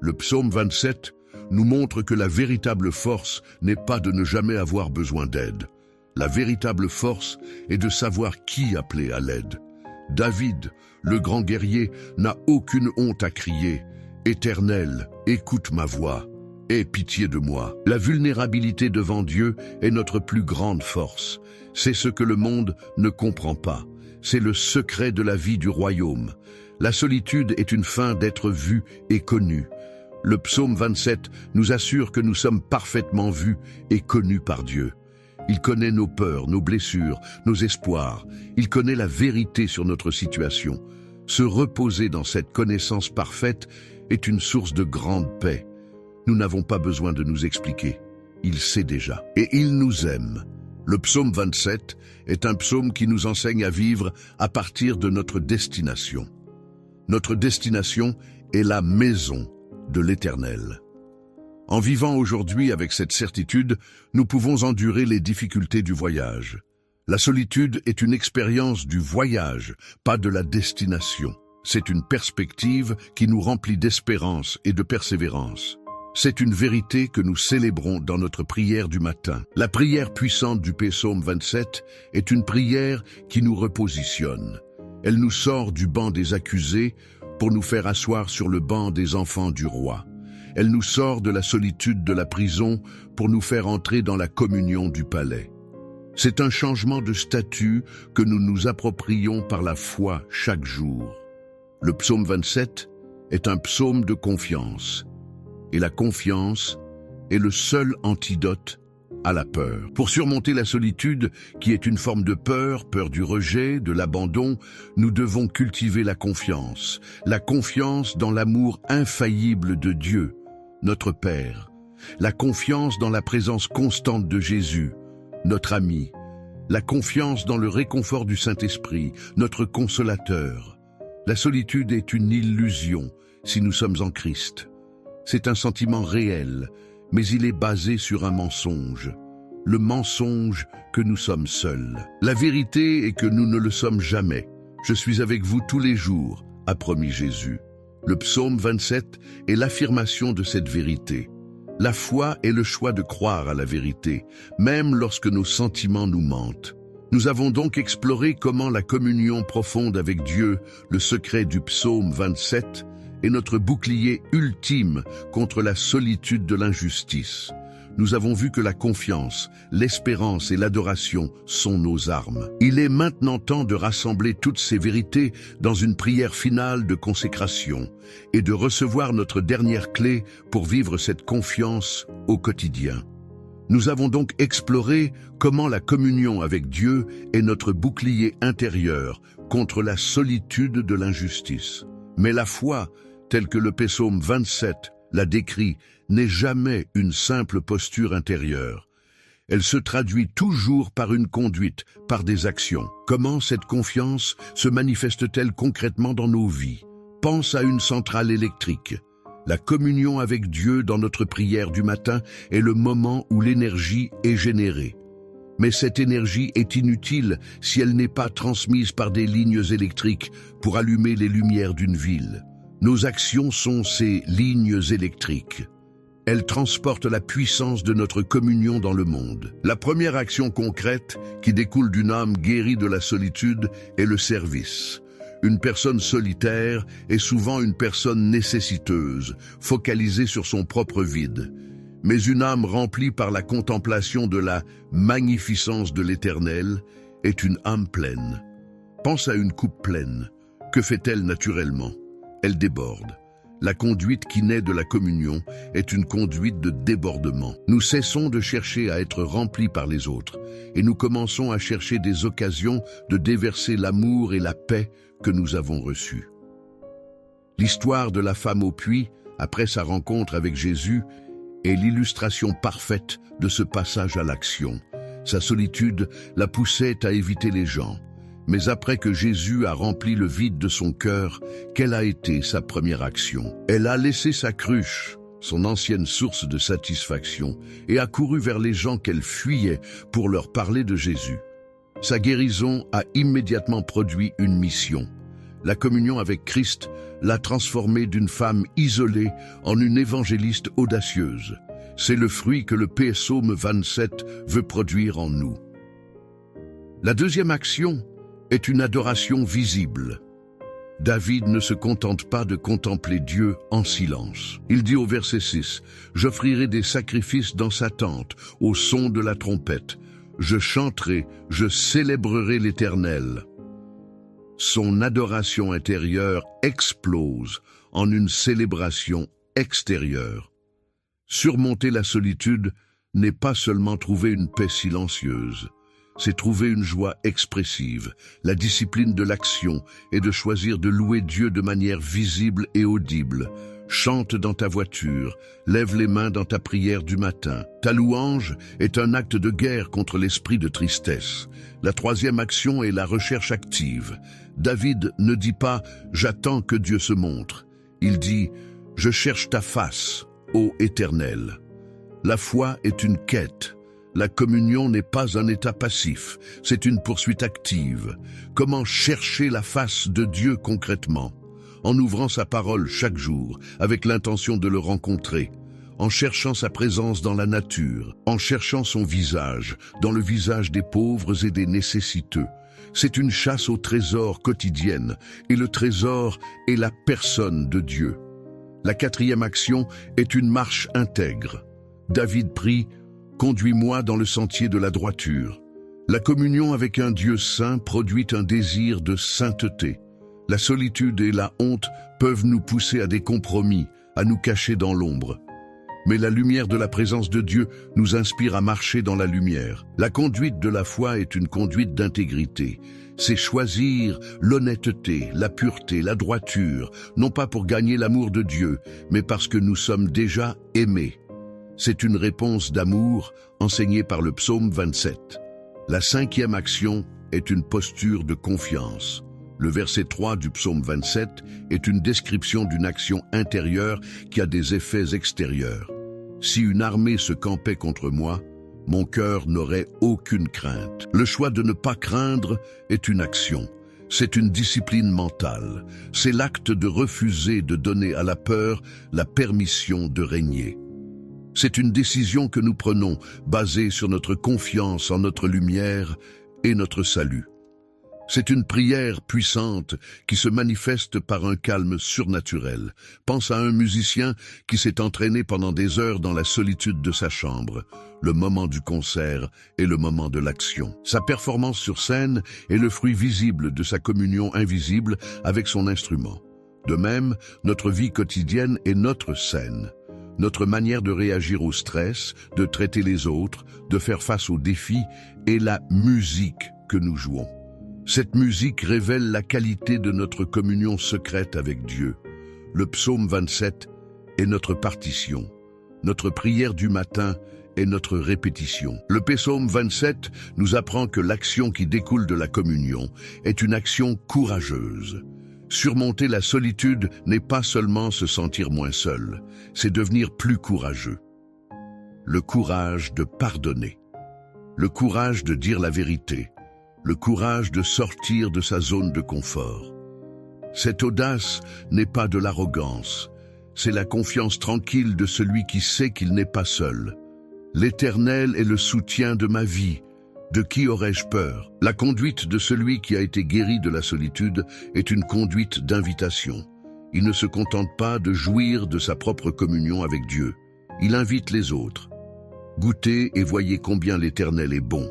Le psaume 27 nous montre que la véritable force n'est pas de ne jamais avoir besoin d'aide. La véritable force est de savoir qui appeler à l'aide. David, le grand guerrier, n'a aucune honte à crier « Éternel, écoute ma voix, aie pitié de moi ». La vulnérabilité devant Dieu est notre plus grande force. C'est ce que le monde ne comprend pas. C'est le secret de la vie du royaume. La solitude est une fin d'être vu et connu. Le psaume 27 nous assure que nous sommes parfaitement vus et connus par Dieu. Il connaît nos peurs, nos blessures, nos espoirs. Il connaît la vérité sur notre situation. Se reposer dans cette connaissance parfaite est une source de grande paix. Nous n'avons pas besoin de nous expliquer. Il sait déjà. Et il nous aime. Le psaume 27 est un psaume qui nous enseigne à vivre à partir de notre destination. Notre destination est la maison de l'Éternel. En vivant aujourd'hui avec cette certitude, nous pouvons endurer les difficultés du voyage. La solitude est une expérience du voyage, pas de la destination. C'est une perspective qui nous remplit d'espérance et de persévérance. C'est une vérité que nous célébrons dans notre prière du matin. La prière puissante du psaume 27 est une prière qui nous repositionne. Elle nous sort du banc des accusés pour nous faire asseoir sur le banc des enfants du roi. Elle nous sort de la solitude de la prison pour nous faire entrer dans la communion du palais. C'est un changement de statut que nous nous approprions par la foi chaque jour. Le psaume 27 est un psaume de confiance. Et la confiance est le seul antidote à la peur. Pour surmonter la solitude, qui est une forme de peur, peur du rejet, de l'abandon, nous devons cultiver la confiance dans l'amour infaillible de Dieu, notre Père, la confiance dans la présence constante de Jésus, notre ami, la confiance dans le réconfort du Saint-Esprit, notre consolateur. La solitude est une illusion si nous sommes en Christ. C'est un sentiment réel, mais il est basé sur un mensonge. Le mensonge que nous sommes seuls. La vérité est que nous ne le sommes jamais. Je suis avec vous tous les jours, a promis Jésus. Le psaume 27 est l'affirmation de cette vérité. La foi est le choix de croire à la vérité, même lorsque nos sentiments nous mentent. Nous avons donc exploré comment la communion profonde avec Dieu, le secret du psaume 27, est notre bouclier ultime contre la solitude de l'injustice. Nous avons vu que la confiance, l'espérance et l'adoration sont nos armes. Il est maintenant temps de rassembler toutes ces vérités dans une prière finale de consécration et de recevoir notre dernière clé pour vivre cette confiance au quotidien. Nous avons donc exploré comment la communion avec Dieu est notre bouclier intérieur contre la solitude de l'injustice. Mais la foi, telle que le psaume 27 la décrit, n'est jamais une simple posture intérieure. Elle se traduit toujours par une conduite, par des actions. Comment cette confiance se manifeste-t-elle concrètement dans nos vies? Pense à une centrale électrique. La communion avec Dieu dans notre prière du matin est le moment où l'énergie est générée. Mais cette énergie est inutile si elle n'est pas transmise par des lignes électriques pour allumer les lumières d'une ville. Nos actions sont ces lignes électriques. Elles transportent la puissance de notre communion dans le monde. La première action concrète qui découle d'une âme guérie de la solitude est le service. Une personne solitaire est souvent une personne nécessiteuse, focalisée sur son propre vide. Mais une âme remplie par la contemplation de la magnificence de l'Éternel est une âme pleine. Pense à une coupe pleine. Que fait-elle naturellement? Elle déborde. La conduite qui naît de la communion est une conduite de débordement. Nous cessons de chercher à être remplis par les autres et nous commençons à chercher des occasions de déverser l'amour et la paix que nous avons reçus. L'histoire de la femme au puits, après sa rencontre avec Jésus, est l'illustration parfaite de ce passage à l'action. Sa solitude la poussait à éviter les gens. Mais après que Jésus a rempli le vide de son cœur, quelle a été sa première action? Elle a laissé sa cruche, son ancienne source de satisfaction, et a couru vers les gens qu'elle fuyait pour leur parler de Jésus. Sa guérison a immédiatement produit une mission. La communion avec Christ l'a transformée d'une femme isolée en une évangéliste audacieuse. C'est le fruit que le psaume 27 veut produire en nous. La deuxième action est une adoration visible. David ne se contente pas de contempler Dieu en silence. Il dit au verset 6, « J'offrirai des sacrifices dans sa tente, au son de la trompette. Je chanterai, je célébrerai l'Éternel. » Son adoration intérieure explose en une célébration extérieure. Surmonter la solitude n'est pas seulement trouver une paix silencieuse. C'est trouver une joie expressive, la discipline de l'action et de choisir de louer Dieu de manière visible et audible. Chante dans ta voiture, lève les mains dans ta prière du matin. Ta louange est un acte de guerre contre l'esprit de tristesse. La troisième action est la recherche active. David ne dit pas « j'attends que Dieu se montre ». Il dit « je cherche ta face, ô Éternel ». La foi est une quête. La communion n'est pas un état passif, c'est une poursuite active. Comment chercher la face de Dieu concrètement? En ouvrant sa parole chaque jour, avec l'intention de le rencontrer, en cherchant sa présence dans la nature, en cherchant son visage, dans le visage des pauvres et des nécessiteux. C'est une chasse au trésor quotidienne, et le trésor est la personne de Dieu. La quatrième action est une marche intègre. David prie « Conduis-moi dans le sentier de la droiture ». La communion avec un Dieu saint produit un désir de sainteté. La solitude et la honte peuvent nous pousser à des compromis, à nous cacher dans l'ombre. Mais la lumière de la présence de Dieu nous inspire à marcher dans la lumière. La conduite de la foi est une conduite d'intégrité. C'est choisir l'honnêteté, la pureté, la droiture, non pas pour gagner l'amour de Dieu, mais parce que nous sommes déjà aimés. C'est une réponse d'amour enseignée par le psaume 27. La 5e action est une posture de confiance. Le verset 3 du psaume 27 est une description d'une action intérieure qui a des effets extérieurs. Si une armée se campait contre moi, mon cœur n'aurait aucune crainte. Le choix de ne pas craindre est une action. C'est une discipline mentale. C'est l'acte de refuser de donner à la peur la permission de régner. C'est une décision que nous prenons, basée sur notre confiance en notre lumière et notre salut. C'est une prière puissante qui se manifeste par un calme surnaturel. Pense à un musicien qui s'est entraîné pendant des heures dans la solitude de sa chambre. Le moment du concert est le moment de l'action. Sa performance sur scène est le fruit visible de sa communion invisible avec son instrument. De même, notre vie quotidienne est notre scène. Notre manière de réagir au stress, de traiter les autres, de faire face aux défis est la musique que nous jouons. Cette musique révèle la qualité de notre communion secrète avec Dieu. Le psaume 27 est notre partition. Notre prière du matin est notre répétition. Le psaume 27 nous apprend que l'action qui découle de la communion est une action courageuse. Surmonter la solitude n'est pas seulement se sentir moins seul, c'est devenir plus courageux. Le courage de pardonner. Le courage de dire la vérité. Le courage de sortir de sa zone de confort. Cette audace n'est pas de l'arrogance, c'est la confiance tranquille de celui qui sait qu'il n'est pas seul. L'Éternel est le soutien de ma vie. De qui aurais-je peur? La conduite de celui qui a été guéri de la solitude est une conduite d'invitation. Il ne se contente pas de jouir de sa propre communion avec Dieu. Il invite les autres. Goûtez et voyez combien l'Éternel est bon.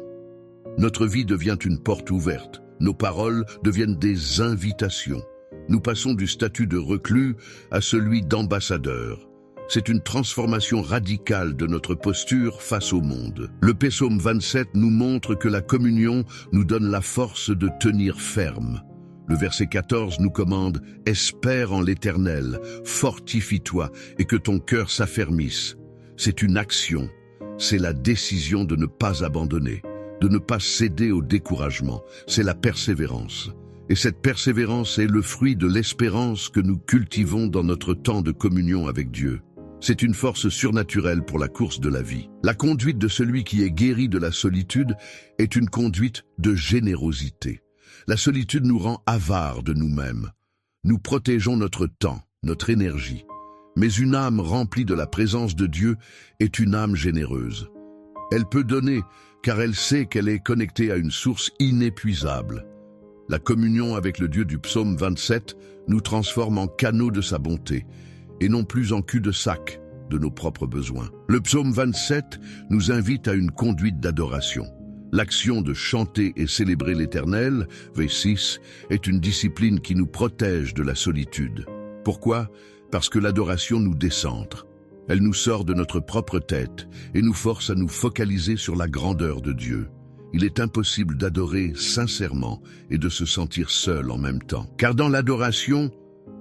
Notre vie devient une porte ouverte. Nos paroles deviennent des invitations. Nous passons du statut de reclus à celui d'ambassadeur. C'est une transformation radicale de notre posture face au monde. Le psaume 27 nous montre que la communion nous donne la force de tenir ferme. Le verset 14 nous commande « Espère en l'Éternel, fortifie-toi et que ton cœur s'affermisse ». C'est une action, c'est la décision de ne pas abandonner. De ne pas céder au découragement, c'est la persévérance. Et cette persévérance est le fruit de l'espérance que nous cultivons dans notre temps de communion avec Dieu. C'est une force surnaturelle pour la course de la vie. La conduite de celui qui est guéri de la solitude est une conduite de générosité. La solitude nous rend avares de nous-mêmes. Nous protégeons notre temps, notre énergie. Mais une âme remplie de la présence de Dieu est une âme généreuse. Elle peut donner car elle sait qu'elle est connectée à une source inépuisable. La communion avec le Dieu du psaume 27 nous transforme en canaux de sa bonté, et non plus en cul-de-sac de nos propres besoins. Le psaume 27 nous invite à une conduite d'adoration. L'action de chanter et célébrer l'Éternel, V6, est une discipline qui nous protège de la solitude. Pourquoi? Parce que l'adoration nous décentre. Elle nous sort de notre propre tête et nous force à nous focaliser sur la grandeur de Dieu. Il est impossible d'adorer sincèrement et de se sentir seul en même temps. Car dans l'adoration,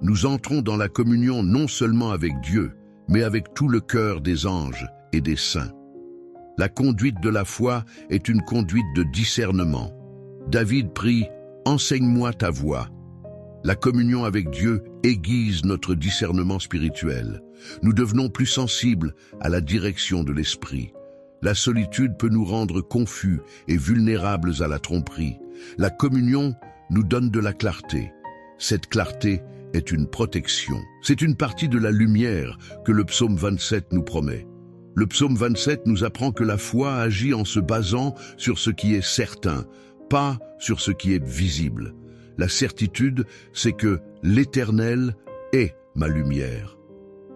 nous entrons dans la communion non seulement avec Dieu, mais avec tout le cœur des anges et des saints. La conduite de la foi est une conduite de discernement. David prie « Enseigne-moi ta voie ». La communion avec Dieu aiguise notre discernement spirituel. Nous devenons plus sensibles à la direction de l'esprit. La solitude peut nous rendre confus et vulnérables à la tromperie. La communion nous donne de la clarté. Cette clarté est une protection. C'est une partie de la lumière que le psaume 27 nous promet. Le psaume 27 nous apprend que la foi agit en se basant sur ce qui est certain, pas sur ce qui est visible. La certitude, c'est que l'Éternel est ma lumière.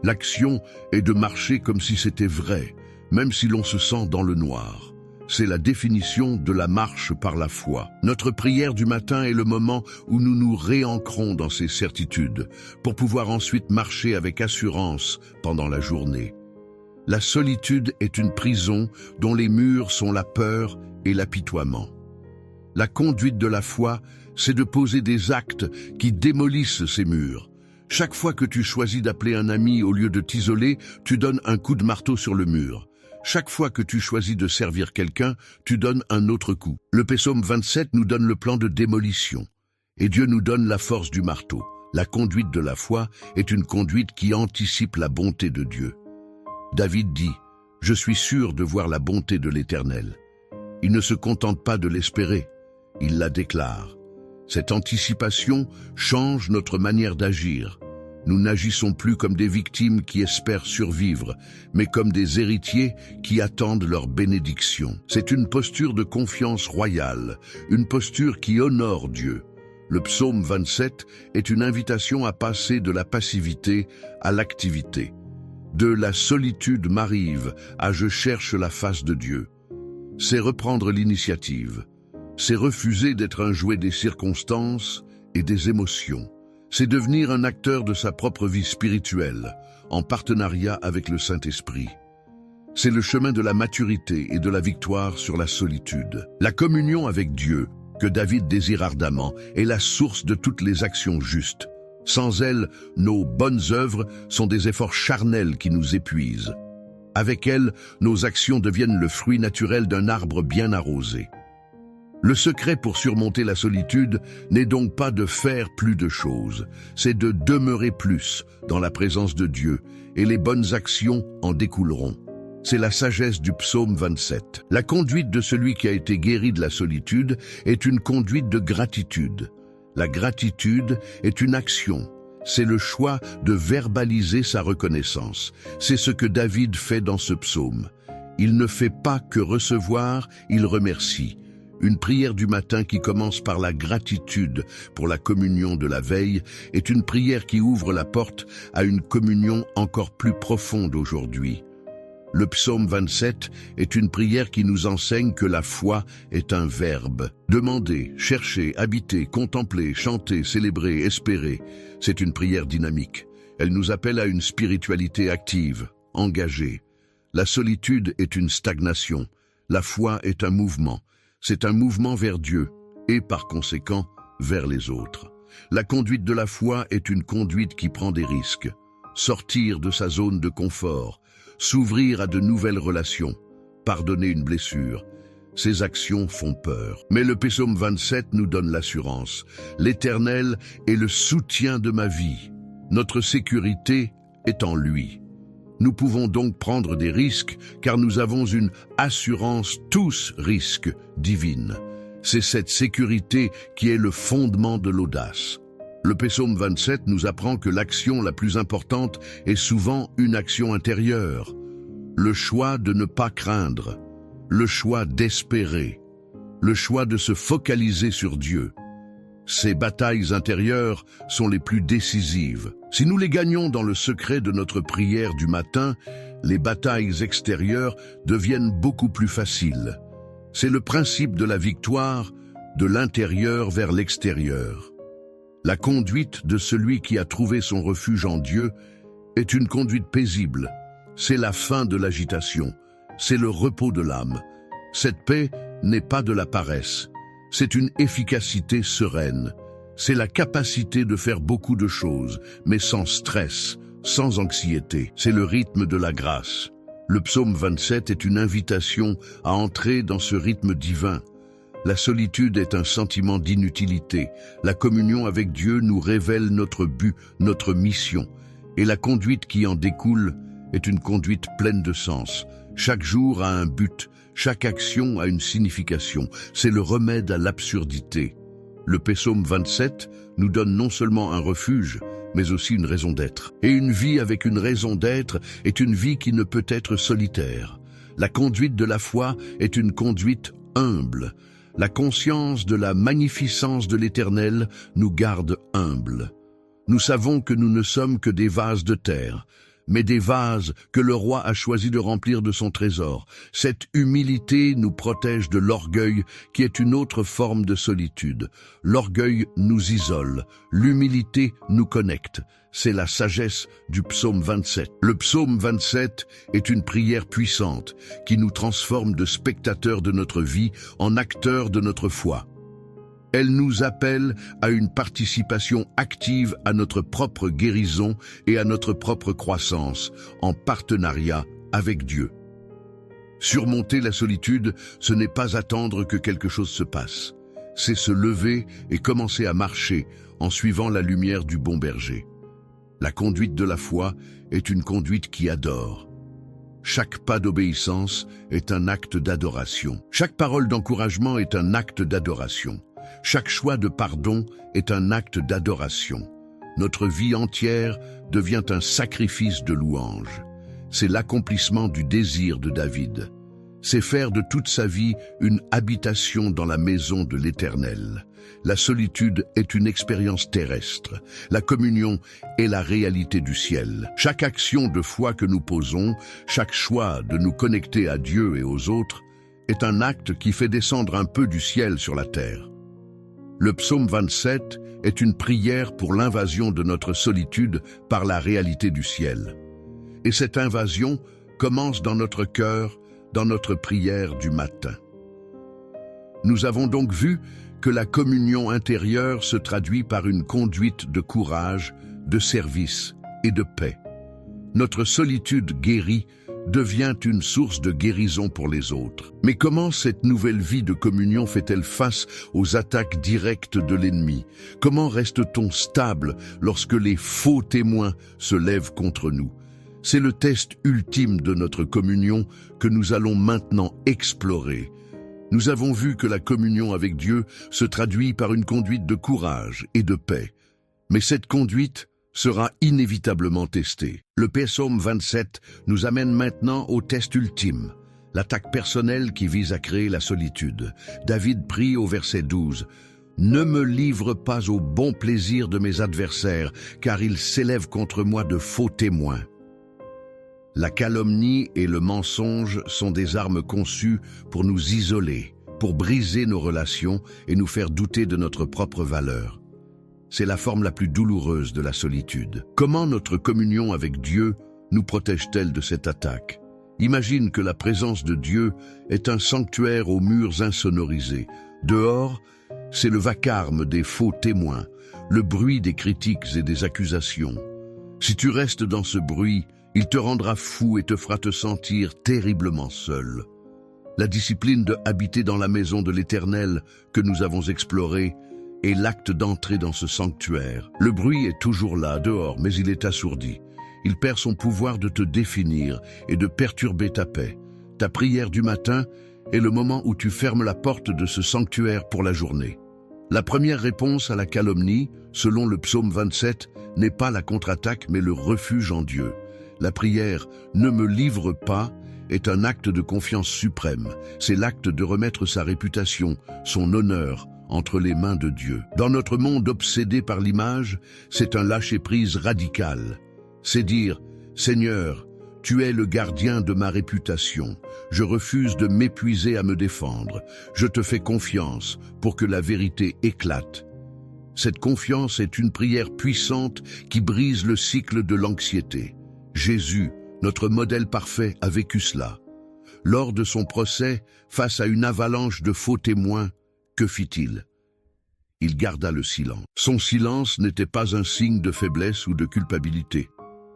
L'action est de marcher comme si c'était vrai, même si l'on se sent dans le noir. c'est la définition de la marche par la foi. Notre prière du matin est le moment où nous nous réancrons dans ces certitudes, pour pouvoir ensuite marcher avec assurance pendant la journée. La solitude est une prison dont les murs sont la peur et l'apitoiement. La conduite de la foi, c'est de poser des actes qui démolissent ces murs. Chaque fois que tu choisis d'appeler un ami au lieu de t'isoler, tu donnes un coup de marteau sur le mur. Chaque fois que tu choisis de servir quelqu'un, tu donnes un autre coup. Le psaume 27 nous donne le plan de démolition. Et Dieu nous donne la force du marteau. La conduite de la foi est une conduite qui anticipe la bonté de Dieu. David dit « Je suis sûr de voir la bonté de l'Éternel ». Il ne se contente pas de l'espérer, il la déclare. Cette anticipation change notre manière d'agir. Nous n'agissons plus comme des victimes qui espèrent survivre, mais comme des héritiers qui attendent leur bénédiction. C'est une posture de confiance royale, une posture qui honore Dieu. Le psaume 27 est une invitation à passer de la passivité à l'activité. De la solitude m'arrive à je cherche la face de Dieu. C'est reprendre l'initiative. C'est refuser d'être un jouet des circonstances et des émotions. C'est devenir un acteur de sa propre vie spirituelle, en partenariat avec le Saint-Esprit. C'est le chemin de la maturité et de la victoire sur la solitude. La communion avec Dieu, que David désire ardemment, est la source de toutes les actions justes. Sans elle, nos bonnes œuvres sont des efforts charnels qui nous épuisent. Avec elle, nos actions deviennent le fruit naturel d'un arbre bien arrosé. Le secret pour surmonter la solitude n'est donc pas de faire plus de choses, c'est de demeurer plus dans la présence de Dieu, et les bonnes actions en découleront. C'est la sagesse du psaume 27. La conduite de celui qui a été guéri de la solitude est une conduite de gratitude. La gratitude est une action. C'est le choix de verbaliser sa reconnaissance. C'est ce que David fait dans ce psaume. Il ne fait pas que recevoir, il remercie. Une prière du matin qui commence par la gratitude pour la communion de la veille est une prière qui ouvre la porte à une communion encore plus profonde aujourd'hui. Le psaume 27 est une prière qui nous enseigne que la foi est un verbe. Demander, chercher, habiter, contempler, chanter, célébrer, espérer, c'est une prière dynamique. Elle nous appelle à une spiritualité active, engagée. La solitude est une stagnation. La foi est un mouvement. C'est un mouvement vers Dieu et, par conséquent, vers les autres. La conduite de la foi est une conduite qui prend des risques. Sortir de sa zone de confort, s'ouvrir à de nouvelles relations, pardonner une blessure. Ces actions font peur. Mais le psaume 27 nous donne l'assurance. L'Éternel est le soutien de ma vie. Notre sécurité est en lui. Nous pouvons donc prendre des risques car nous avons une assurance tous risques divine. C'est cette sécurité qui est le fondement de l'audace. Le psaume 27 nous apprend que l'action la plus importante est souvent une action intérieure. Le choix de ne pas craindre, le choix d'espérer, le choix de se focaliser sur Dieu. Ces batailles intérieures sont les plus décisives. Si nous les gagnons dans le secret de notre prière du matin, les batailles extérieures deviennent beaucoup plus faciles. C'est le principe de la victoire de l'intérieur vers l'extérieur. La conduite de celui qui a trouvé son refuge en Dieu est une conduite paisible. C'est la fin de l'agitation. C'est le repos de l'âme. Cette paix n'est pas de la paresse. C'est une efficacité sereine. C'est la capacité de faire beaucoup de choses, mais sans stress, sans anxiété. C'est le rythme de la grâce. Le psaume 27 est une invitation à entrer dans ce rythme divin. La solitude est un sentiment d'inutilité. La communion avec Dieu nous révèle notre but, notre mission. Et la conduite qui en découle est une conduite pleine de sens. Chaque jour a un but. Chaque action a une signification. C'est le remède à l'absurdité. Le psaume 27 nous donne non seulement un refuge, mais aussi une raison d'être. Et une vie avec une raison d'être est une vie qui ne peut être solitaire. La conduite de la foi est une conduite humble. La conscience de la magnificence de l'Éternel nous garde humbles. Nous savons que nous ne sommes que des vases de terre, mais des vases que le roi a choisi de remplir de son trésor. Cette humilité nous protège de l'orgueil qui est une autre forme de solitude. L'orgueil nous isole, l'humilité nous connecte. C'est la sagesse du psaume 27. Le psaume 27 est une prière puissante qui nous transforme de spectateurs de notre vie en acteurs de notre foi. Elle nous appelle à une participation active à notre propre guérison et à notre propre croissance, en partenariat avec Dieu. Surmonter la solitude, ce n'est pas attendre que quelque chose se passe. C'est se lever et commencer à marcher en suivant la lumière du bon berger. La conduite de la foi est une conduite qui adore. Chaque pas d'obéissance est un acte d'adoration. Chaque parole d'encouragement est un acte d'adoration. Chaque choix de pardon est un acte d'adoration. Notre vie entière devient un sacrifice de louange. C'est l'accomplissement du désir de David. C'est faire de toute sa vie une habitation dans la maison de l'Éternel. La solitude est une expérience terrestre. La communion est la réalité du ciel. Chaque action de foi que nous posons, chaque choix de nous connecter à Dieu et aux autres, est un acte qui fait descendre un peu du ciel sur la terre. Le psaume 27 est une prière pour l'invasion de notre solitude par la réalité du ciel. Et cette invasion commence dans notre cœur, dans notre prière du matin. Nous avons donc vu que la communion intérieure se traduit par une conduite de courage, de service et de paix. Notre solitude guérie devient une source de guérison pour les autres. Mais comment cette nouvelle vie de communion fait-elle face aux attaques directes de l'ennemi? Comment reste-t-on stable lorsque les faux témoins se lèvent contre nous? C'est le test ultime de notre communion que nous allons maintenant explorer. Nous avons vu que la communion avec Dieu se traduit par une conduite de courage et de paix. Mais cette conduite sera inévitablement testée. Le psaume 27 nous amène maintenant au test ultime, l'attaque personnelle qui vise à créer la solitude. David prie au verset 12, « Ne me livre pas au bon plaisir de mes adversaires, car ils s'élèvent contre moi de faux témoins. » La calomnie et le mensonge sont des armes conçues pour nous isoler, pour briser nos relations et nous faire douter de notre propre valeur. C'est la forme la plus douloureuse de la solitude. Comment notre communion avec Dieu nous protège-t-elle de cette attaque? Imagine que la présence de Dieu est un sanctuaire aux murs insonorisés. Dehors, c'est le vacarme des faux témoins, le bruit des critiques et des accusations. Si tu restes dans ce bruit, il te rendra fou et te fera te sentir terriblement seul. La discipline de habiter dans la maison de l'Éternel que nous avons explorée est l'acte d'entrer dans ce sanctuaire. Le bruit est toujours là, dehors, mais il est assourdi. Il perd son pouvoir de te définir et de perturber ta paix. Ta prière du matin est le moment où tu fermes la porte de ce sanctuaire pour la journée. La première réponse à la calomnie, selon le psaume 27, n'est pas la contre-attaque mais le refuge en Dieu. La prière « Ne me livre pas » est un acte de confiance suprême. C'est l'acte de remettre sa réputation, son honneur, entre les mains de Dieu. Dans notre monde obsédé par l'image, c'est un lâcher-prise radical. C'est dire « Seigneur, tu es le gardien de ma réputation. Je refuse de m'épuiser à me défendre. Je te fais confiance pour que la vérité éclate. » Cette confiance est une prière puissante qui brise le cycle de l'anxiété. Jésus, notre modèle parfait, a vécu cela. Lors de son procès, face à une avalanche de faux témoins, que fit-il? Il garda le silence. Son silence n'était pas un signe de faiblesse ou de culpabilité.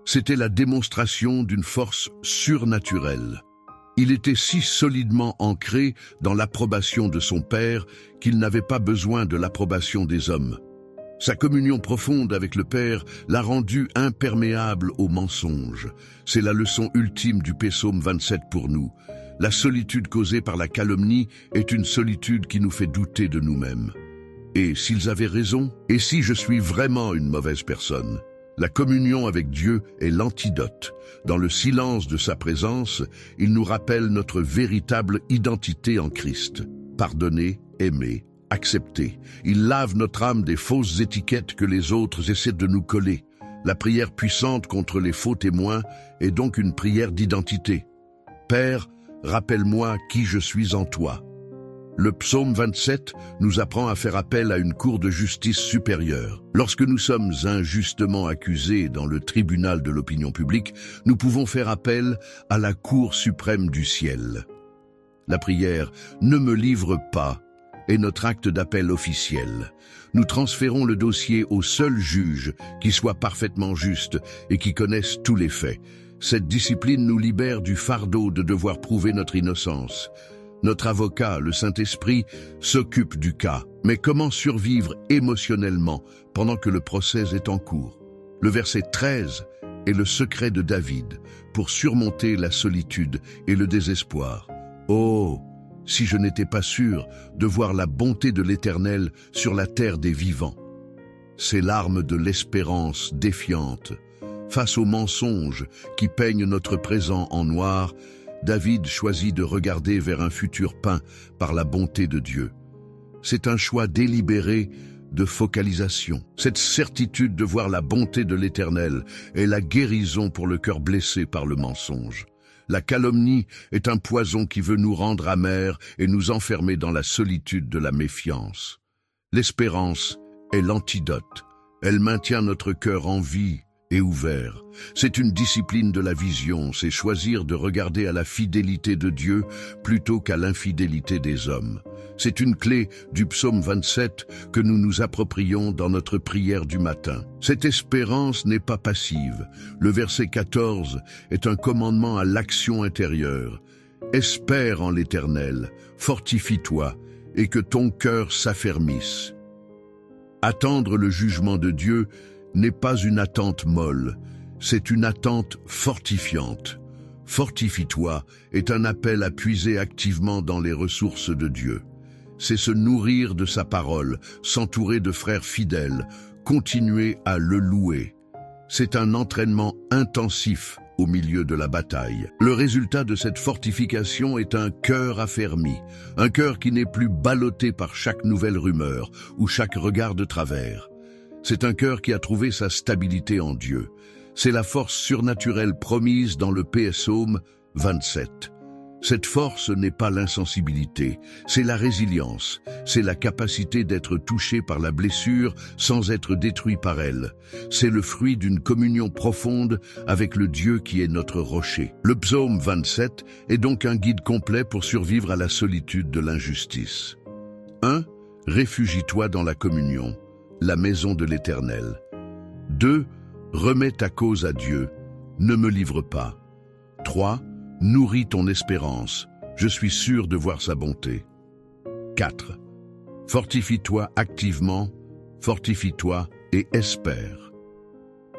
C'était la démonstration d'une force surnaturelle. Il était si solidement ancré dans l'approbation de son Père qu'il n'avait pas besoin de l'approbation des hommes. Sa communion profonde avec le Père l'a rendu imperméable aux mensonges. C'est la leçon ultime du psaume 27 pour nous. La solitude causée par la calomnie est une solitude qui nous fait douter de nous-mêmes. Et s'ils avaient raison? Et si je suis vraiment une mauvaise personne? La communion avec Dieu est l'antidote. Dans le silence de sa présence, il nous rappelle notre véritable identité en Christ. Pardonner, aimer, accepter. Il lave notre âme des fausses étiquettes que les autres essaient de nous coller. La prière puissante contre les faux témoins est donc une prière d'identité. Père, rappelle-moi qui je suis en toi. Le psaume 27 nous apprend à faire appel à une cour de justice supérieure. Lorsque nous sommes injustement accusés dans le tribunal de l'opinion publique, nous pouvons faire appel à la cour suprême du ciel. La prière « Ne me livre pas » est notre acte d'appel officiel. Nous transférons le dossier au seul juge qui soit parfaitement juste et qui connaisse tous les faits. Cette discipline nous libère du fardeau de devoir prouver notre innocence. Notre avocat, le Saint-Esprit, s'occupe du cas. Mais comment survivre émotionnellement pendant que le procès est en cours? Le verset 13 est le secret de David pour surmonter la solitude et le désespoir. Oh, si je n'étais pas sûr de voir la bonté de l'Éternel sur la terre des vivants. Ces larmes de l'espérance défiante. Face aux mensonges qui peignent notre présent en noir, David choisit de regarder vers un futur peint par la bonté de Dieu. C'est un choix délibéré de focalisation. Cette certitude de voir la bonté de l'Éternel est la guérison pour le cœur blessé par le mensonge. La calomnie est un poison qui veut nous rendre amers et nous enfermer dans la solitude de la méfiance. L'espérance est l'antidote. Elle maintient notre cœur en vie et ouvert. C'est une discipline de la vision, c'est choisir de regarder à la fidélité de Dieu plutôt qu'à l'infidélité des hommes. C'est une clé du psaume 27 que nous nous approprions dans notre prière du matin. Cette espérance n'est pas passive. Le verset 14 est un commandement à l'action intérieure. Espère en l'Éternel, fortifie-toi et que ton cœur s'affermisse. Attendre le jugement de Dieu n'est pas une attente molle, c'est une attente fortifiante. Fortifie-toi est un appel à puiser activement dans les ressources de Dieu. C'est se nourrir de sa parole, s'entourer de frères fidèles, continuer à le louer. C'est un entraînement intensif au milieu de la bataille. Le résultat de cette fortification est un cœur affermi, un cœur qui n'est plus ballotté par chaque nouvelle rumeur ou chaque regard de travers. C'est un cœur qui a trouvé sa stabilité en Dieu. C'est la force surnaturelle promise dans le psaume 27. Cette force n'est pas l'insensibilité, c'est la résilience, c'est la capacité d'être touché par la blessure sans être détruit par elle. C'est le fruit d'une communion profonde avec le Dieu qui est notre rocher. Le psaume 27 est donc un guide complet pour survivre à la solitude de l'injustice. 1. Réfugie-toi dans la communion, la maison de l'Éternel. 2. Remets ta cause à Dieu, ne me livre pas. 3. Nourris ton espérance, je suis sûr de voir sa bonté. 4. Fortifie-toi activement, fortifie-toi et espère.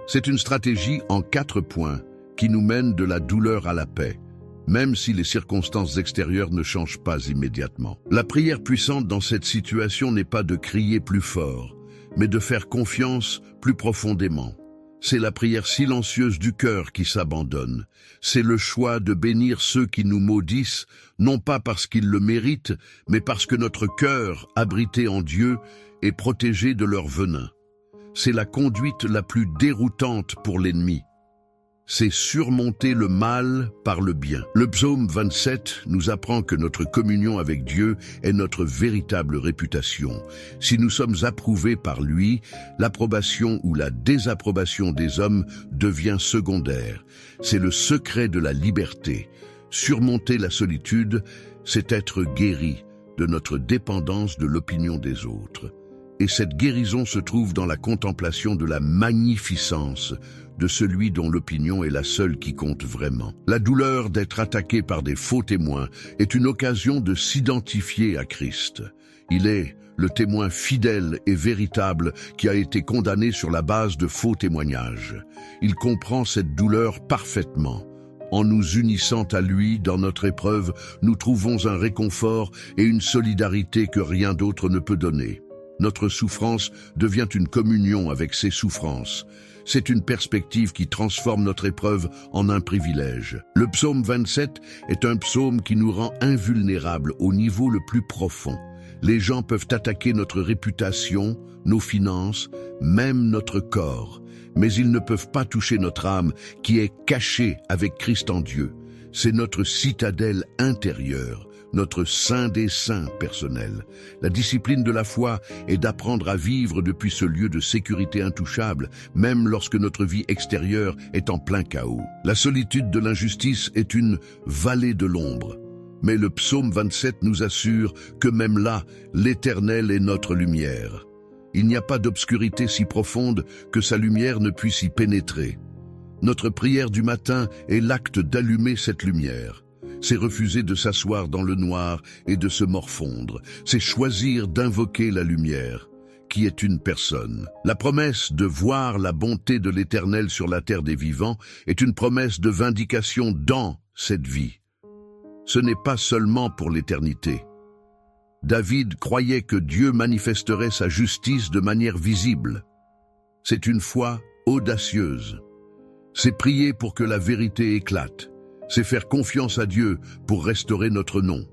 C'est une stratégie en 4 points qui nous mène de la douleur à la paix, même si les circonstances extérieures ne changent pas immédiatement. La prière puissante dans cette situation n'est pas de crier plus fort, mais de faire confiance plus profondément. C'est la prière silencieuse du cœur qui s'abandonne. C'est le choix de bénir ceux qui nous maudissent, non pas parce qu'ils le méritent, mais parce que notre cœur, abrité en Dieu, est protégé de leur venin. C'est la conduite la plus déroutante pour l'ennemi. C'est surmonter le mal par le bien. Le psaume 27 nous apprend que notre communion avec Dieu est notre véritable réputation. Si nous sommes approuvés par lui, l'approbation ou la désapprobation des hommes devient secondaire. C'est le secret de la liberté. Surmonter la solitude, c'est être guéri de notre dépendance de l'opinion des autres. Et cette guérison se trouve dans la contemplation de la magnificence de celui dont l'opinion est la seule qui compte vraiment. La douleur d'être attaqué par des faux témoins est une occasion de s'identifier à Christ. Il est le témoin fidèle et véritable qui a été condamné sur la base de faux témoignages. Il comprend cette douleur parfaitement. En nous unissant à lui dans notre épreuve, nous trouvons un réconfort et une solidarité que rien d'autre ne peut donner. Notre souffrance devient une communion avec ses souffrances. C'est une perspective qui transforme notre épreuve en un privilège. Le psaume 27 est un psaume qui nous rend invulnérables au niveau le plus profond. Les gens peuvent attaquer notre réputation, nos finances, même notre corps. mais ils ne peuvent pas toucher notre âme qui est cachée avec Christ en Dieu. C'est notre citadelle intérieure, notre saint des saints personnel. La discipline de la foi est d'apprendre à vivre depuis ce lieu de sécurité intouchable, même lorsque notre vie extérieure est en plein chaos. La solitude de l'injustice est une vallée de l'ombre. Mais le psaume 27 nous assure que même là, l'Éternel est notre lumière. Il n'y a pas d'obscurité si profonde que sa lumière ne puisse y pénétrer. Notre prière du matin est l'acte d'allumer cette lumière. C'est refuser de s'asseoir dans le noir et de se morfondre. C'est choisir d'invoquer la lumière, qui est une personne. La promesse de voir la bonté de l'Éternel sur la terre des vivants est une promesse de vindication dans cette vie. Ce n'est pas seulement pour l'éternité. David croyait que Dieu manifesterait sa justice de manière visible. C'est une foi audacieuse. C'est prier pour que la vérité éclate. C'est faire confiance à Dieu pour restaurer notre nom.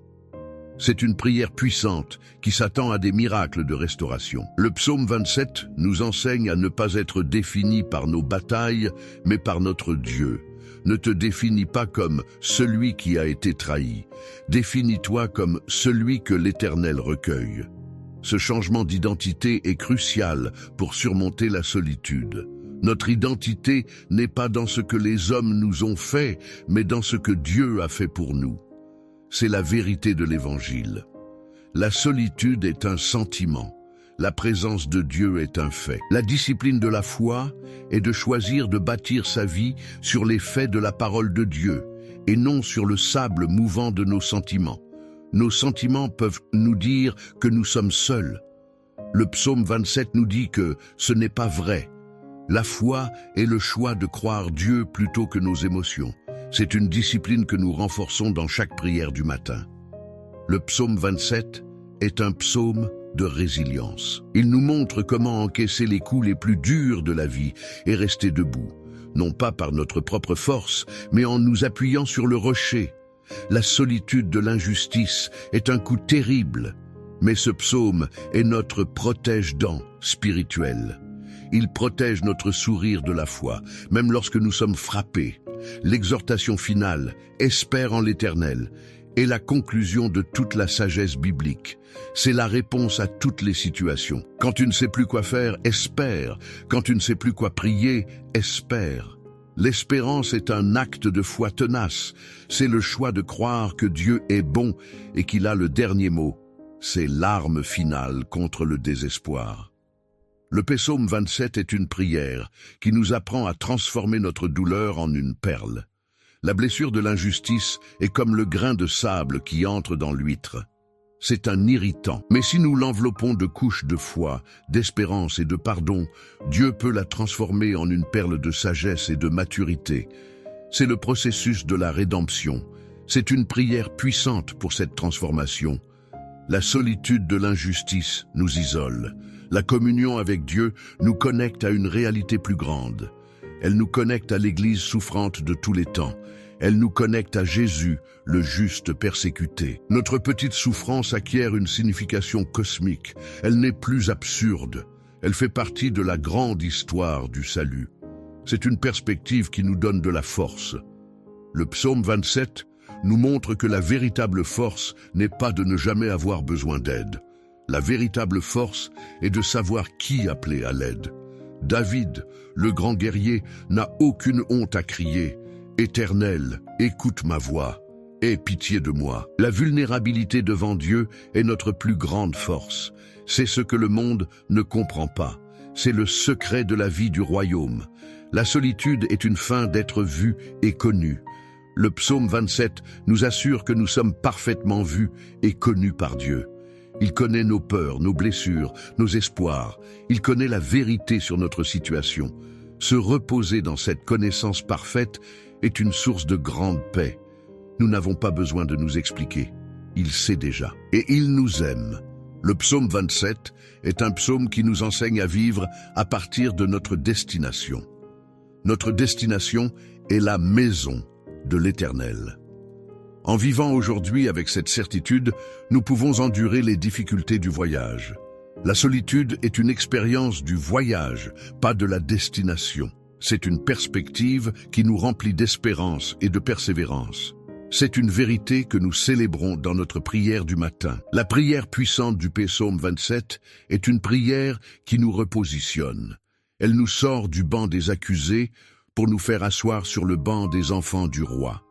C'est une prière puissante qui s'attend à des miracles de restauration. Le psaume 27 nous enseigne à ne pas être défini par nos batailles, mais par notre Dieu. Ne te définis pas comme celui qui a été trahi. Définis-toi comme celui que l'Éternel recueille. Ce changement d'identité est crucial pour surmonter la solitude. Notre identité n'est pas dans ce que les hommes nous ont fait, mais dans ce que Dieu a fait pour nous. C'est la vérité de l'Évangile. La solitude est un sentiment. La présence de Dieu est un fait. La discipline de la foi est de choisir de bâtir sa vie sur les faits de la parole de Dieu et non sur le sable mouvant de nos sentiments. Nos sentiments peuvent nous dire que nous sommes seuls. Le psaume 27 nous dit que ce n'est pas vrai. La foi est le choix de croire Dieu plutôt que nos émotions. C'est une discipline que nous renforçons dans chaque prière du matin. Le psaume 27 est un psaume de résilience. Il nous montre comment encaisser les coups les plus durs de la vie et rester debout, non pas par notre propre force, mais en nous appuyant sur le rocher. La solitude de l'injustice est un coup terrible, mais ce psaume est notre protège-dents spirituel. Il protège notre sourire de la foi, même lorsque nous sommes frappés. L'exhortation finale, « Espère en l'Éternel », est la conclusion de toute la sagesse biblique. C'est la réponse à toutes les situations. Quand tu ne sais plus quoi faire, espère. Quand tu ne sais plus quoi prier, espère. L'espérance est un acte de foi tenace. C'est le choix de croire que Dieu est bon et qu'il a le dernier mot. C'est l'arme finale contre le désespoir. Le psaume 27 est une prière qui nous apprend à transformer notre douleur en une perle. La blessure de l'injustice est comme le grain de sable qui entre dans l'huître. C'est un irritant. Mais si nous l'enveloppons de couches de foi, d'espérance et de pardon, Dieu peut la transformer en une perle de sagesse et de maturité. C'est le processus de la rédemption. C'est une prière puissante pour cette transformation. La solitude de l'injustice nous isole. La communion avec Dieu nous connecte à une réalité plus grande. Elle nous connecte à l'Église souffrante de tous les temps. Elle nous connecte à Jésus, le juste persécuté. Notre petite souffrance acquiert une signification cosmique. Elle n'est plus absurde. Elle fait partie de la grande histoire du salut. C'est une perspective qui nous donne de la force. Le psaume 27 nous montre que la véritable force n'est pas de ne jamais avoir besoin d'aide. La véritable force est de savoir qui appeler à l'aide. David, le grand guerrier, n'a aucune honte à crier « Éternel, écoute ma voix, aie pitié de moi ». La vulnérabilité devant Dieu est notre plus grande force. C'est ce que le monde ne comprend pas. C'est le secret de la vie du royaume. La solitude est une fin d'être vu et connu. Le psaume 27 nous assure que nous sommes parfaitement vus et connus par Dieu. Il connaît nos peurs, nos blessures, nos espoirs. Il connaît la vérité sur notre situation. Se reposer dans cette connaissance parfaite est une source de grande paix. Nous n'avons pas besoin de nous expliquer. Il sait déjà. Et il nous aime. Le psaume 27 est un psaume qui nous enseigne à vivre à partir de notre destination. Notre destination est la maison de l'Éternel. En vivant aujourd'hui avec cette certitude, nous pouvons endurer les difficultés du voyage. La solitude est une expérience du voyage, pas de la destination. C'est une perspective qui nous remplit d'espérance et de persévérance. C'est une vérité que nous célébrons dans notre prière du matin. La prière puissante du psaume 27 est une prière qui nous repositionne. Elle nous sort du banc des accusés pour nous faire asseoir sur le banc des enfants du roi.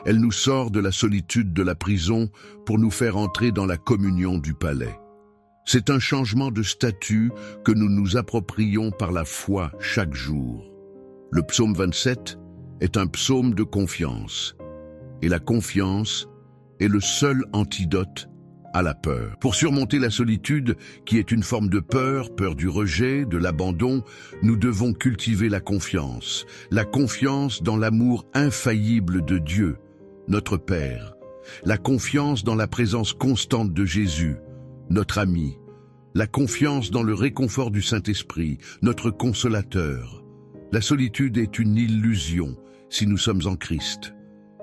Elle nous sort de la solitude de la prison pour nous faire entrer dans la communion du palais. C'est un changement de statut que nous nous approprions par la foi chaque jour. Le psaume 27 est un psaume de confiance. Et la confiance est le seul antidote à la peur. Pour surmonter la solitude, qui est une forme de peur, peur du rejet, de l'abandon, nous devons cultiver la confiance dans l'amour infaillible de Dieu, notre Père, la confiance dans la présence constante de Jésus, notre ami, la confiance dans le réconfort du Saint-Esprit, notre consolateur. La solitude est une illusion si nous sommes en Christ.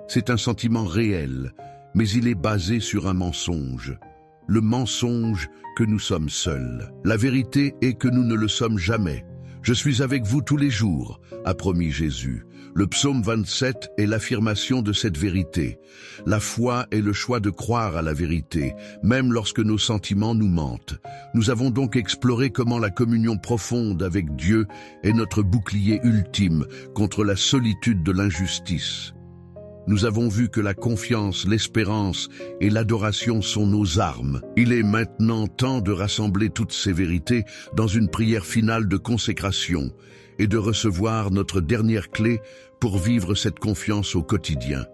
C'est un sentiment réel, mais il est basé sur un mensonge. Le mensonge que nous sommes seuls. La vérité est que nous ne le sommes jamais. Je suis avec vous tous les jours, a promis Jésus. Le psaume 27 est l'affirmation de cette vérité. La foi est le choix de croire à la vérité, même lorsque nos sentiments nous mentent. Nous avons donc exploré comment la communion profonde avec Dieu est notre bouclier ultime contre la solitude de l'injustice. Nous avons vu que la confiance, l'espérance et l'adoration sont nos armes. Il est maintenant temps de rassembler toutes ces vérités dans une prière finale de consécration et de recevoir notre dernière clé pour vivre cette confiance au quotidien.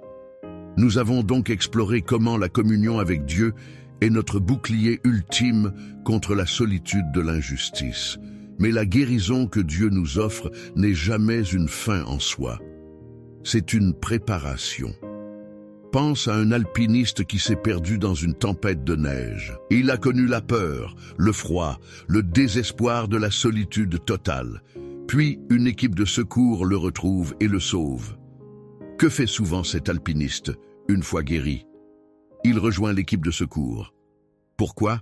Nous avons donc exploré comment la communion avec Dieu est notre bouclier ultime contre la solitude de l'injustice. Mais la guérison que Dieu nous offre n'est jamais une fin en soi. C'est une préparation. Pense à un alpiniste qui s'est perdu dans une tempête de neige. Il a connu la peur, le froid, le désespoir de la solitude totale. Puis, une équipe de secours le retrouve et le sauve. Que fait souvent cet alpiniste, une fois guéri? Il rejoint l'équipe de secours. Pourquoi?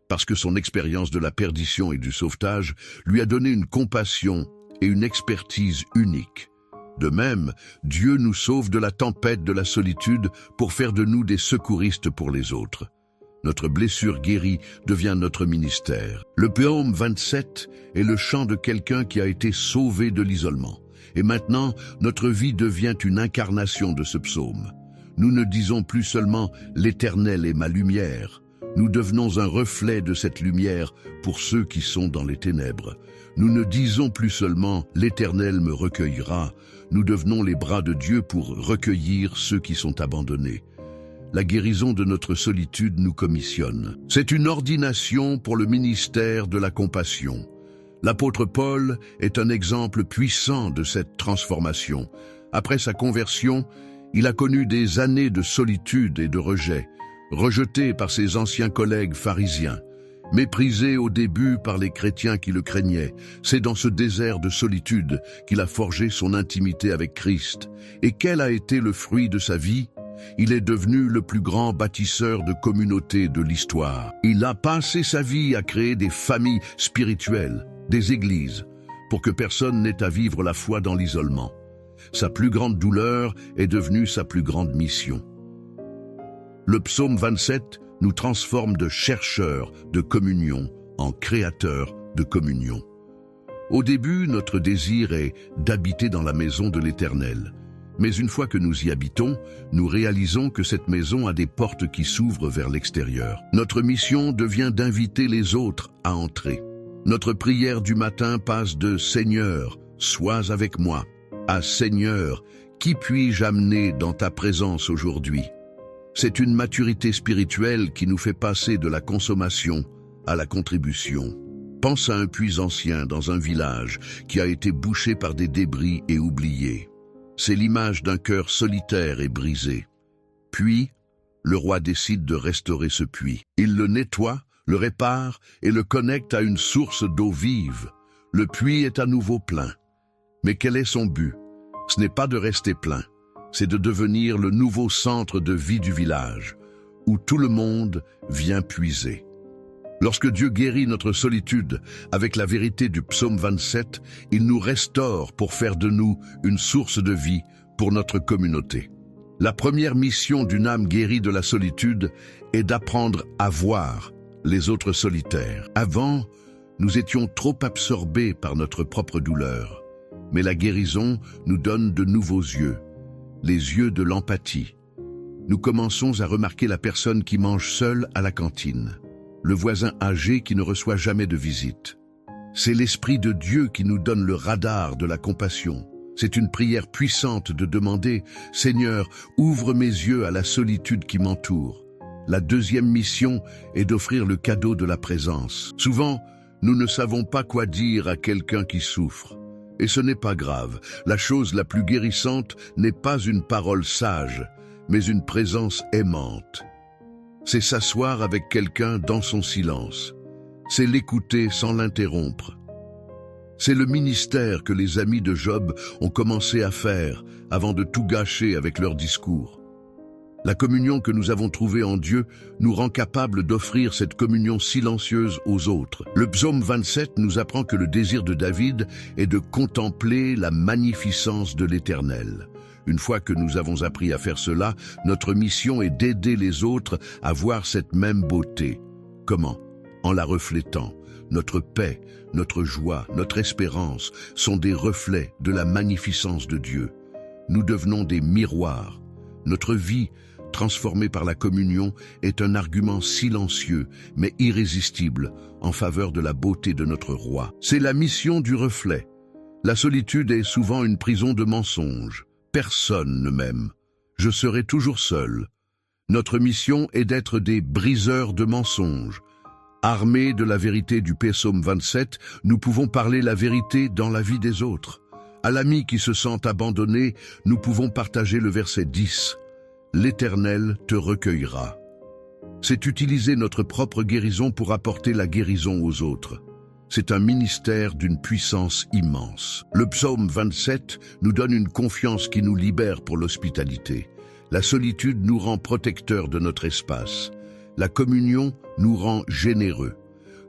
Parce que son expérience de la perdition et du sauvetage lui a donné une compassion et une expertise uniques. De même, Dieu nous sauve de la tempête de la solitude pour faire de nous des secouristes pour les autres. Notre blessure guérie devient notre ministère. Le psaume 27 est le chant de quelqu'un qui a été sauvé de l'isolement. Et maintenant, notre vie devient une incarnation de ce psaume. Nous ne disons plus seulement « l'Éternel est ma lumière ». Nous devenons un reflet de cette lumière pour ceux qui sont dans les ténèbres. Nous ne disons plus seulement « l'Éternel me recueillera ». Nous devenons les bras de Dieu pour recueillir ceux qui sont abandonnés. La guérison de notre solitude nous commissionne. C'est une ordination pour le ministère de la compassion. L'apôtre Paul est un exemple puissant de cette transformation. Après sa conversion, il a connu des années de solitude et de rejet, rejeté par ses anciens collègues pharisiens. Méprisé au début par les chrétiens qui le craignaient, c'est dans ce désert de solitude qu'il a forgé son intimité avec Christ. Et quel a été le fruit de sa vie? Il est devenu le plus grand bâtisseur de communautés de l'histoire. Il a passé sa vie à créer des familles spirituelles, des églises, pour que personne n'ait à vivre la foi dans l'isolement. Sa plus grande douleur est devenue sa plus grande mission. Le psaume 27 nous transforme de chercheurs de communion en créateurs de communion. Au début, notre désir est d'habiter dans la maison de l'Éternel. Mais une fois que nous y habitons, nous réalisons que cette maison a des portes qui s'ouvrent vers l'extérieur. Notre mission devient d'inviter les autres à entrer. Notre prière du matin passe de « Seigneur, sois avec moi » à « Seigneur, qui puis-je amener dans ta présence aujourd'hui ?» C'est une maturité spirituelle qui nous fait passer de la consommation à la contribution. Pense à un puits ancien dans un village qui a été bouché par des débris et oublié. C'est l'image d'un cœur solitaire et brisé. Puis, le roi décide de restaurer ce puits. Il le nettoie, le répare et le connecte à une source d'eau vive. Le puits est à nouveau plein. Mais quel est son but? Ce n'est pas de rester plein. C'est de devenir le nouveau centre de vie du village, où tout le monde vient puiser. Lorsque Dieu guérit notre solitude avec la vérité du psaume 27, il nous restaure pour faire de nous une source de vie pour notre communauté. La première mission d'une âme guérie de la solitude est d'apprendre à voir les autres solitaires. Avant, nous étions trop absorbés par notre propre douleur, mais la guérison nous donne de nouveaux yeux, les yeux de l'empathie. Nous commençons à remarquer la personne qui mange seule à la cantine, le voisin âgé qui ne reçoit jamais de visite. C'est l'Esprit de Dieu qui nous donne le radar de la compassion. C'est une prière puissante de demander « Seigneur, ouvre mes yeux à la solitude qui m'entoure ». La deuxième mission est d'offrir le cadeau de la présence. Souvent, nous ne savons pas quoi dire à quelqu'un qui souffre. Et ce n'est pas grave. La chose la plus guérissante n'est pas une parole sage, mais une présence aimante. C'est s'asseoir avec quelqu'un dans son silence. C'est l'écouter sans l'interrompre. C'est le ministère que les amis de Job ont commencé à faire avant de tout gâcher avec leur discours. La communion que nous avons trouvée en Dieu nous rend capables d'offrir cette communion silencieuse aux autres. Le psaume 27 nous apprend que le désir de David est de contempler la magnificence de l'Éternel. Une fois que nous avons appris à faire cela, notre mission est d'aider les autres à voir cette même beauté. Comment? En la reflétant. Notre paix, notre joie, notre espérance sont des reflets de la magnificence de Dieu. Nous devenons des miroirs. Notre vie, transformée par la communion, est un argument silencieux mais irrésistible en faveur de la beauté de notre roi. C'est la mission du reflet. La solitude est souvent une prison de mensonges. Personne ne m'aime. Je serai toujours seul. Notre mission est d'être des briseurs de mensonges. Armés de la vérité du psaume 27, nous pouvons parler la vérité dans la vie des autres. À l'ami qui se sent abandonné, nous pouvons partager le verset 10. L'Éternel te recueillera. C'est utiliser notre propre guérison pour apporter la guérison aux autres. C'est un ministère d'une puissance immense. Le psaume 27 nous donne une confiance qui nous libère pour l'hospitalité. La solitude nous rend protecteurs de notre espace. La communion nous rend généreux.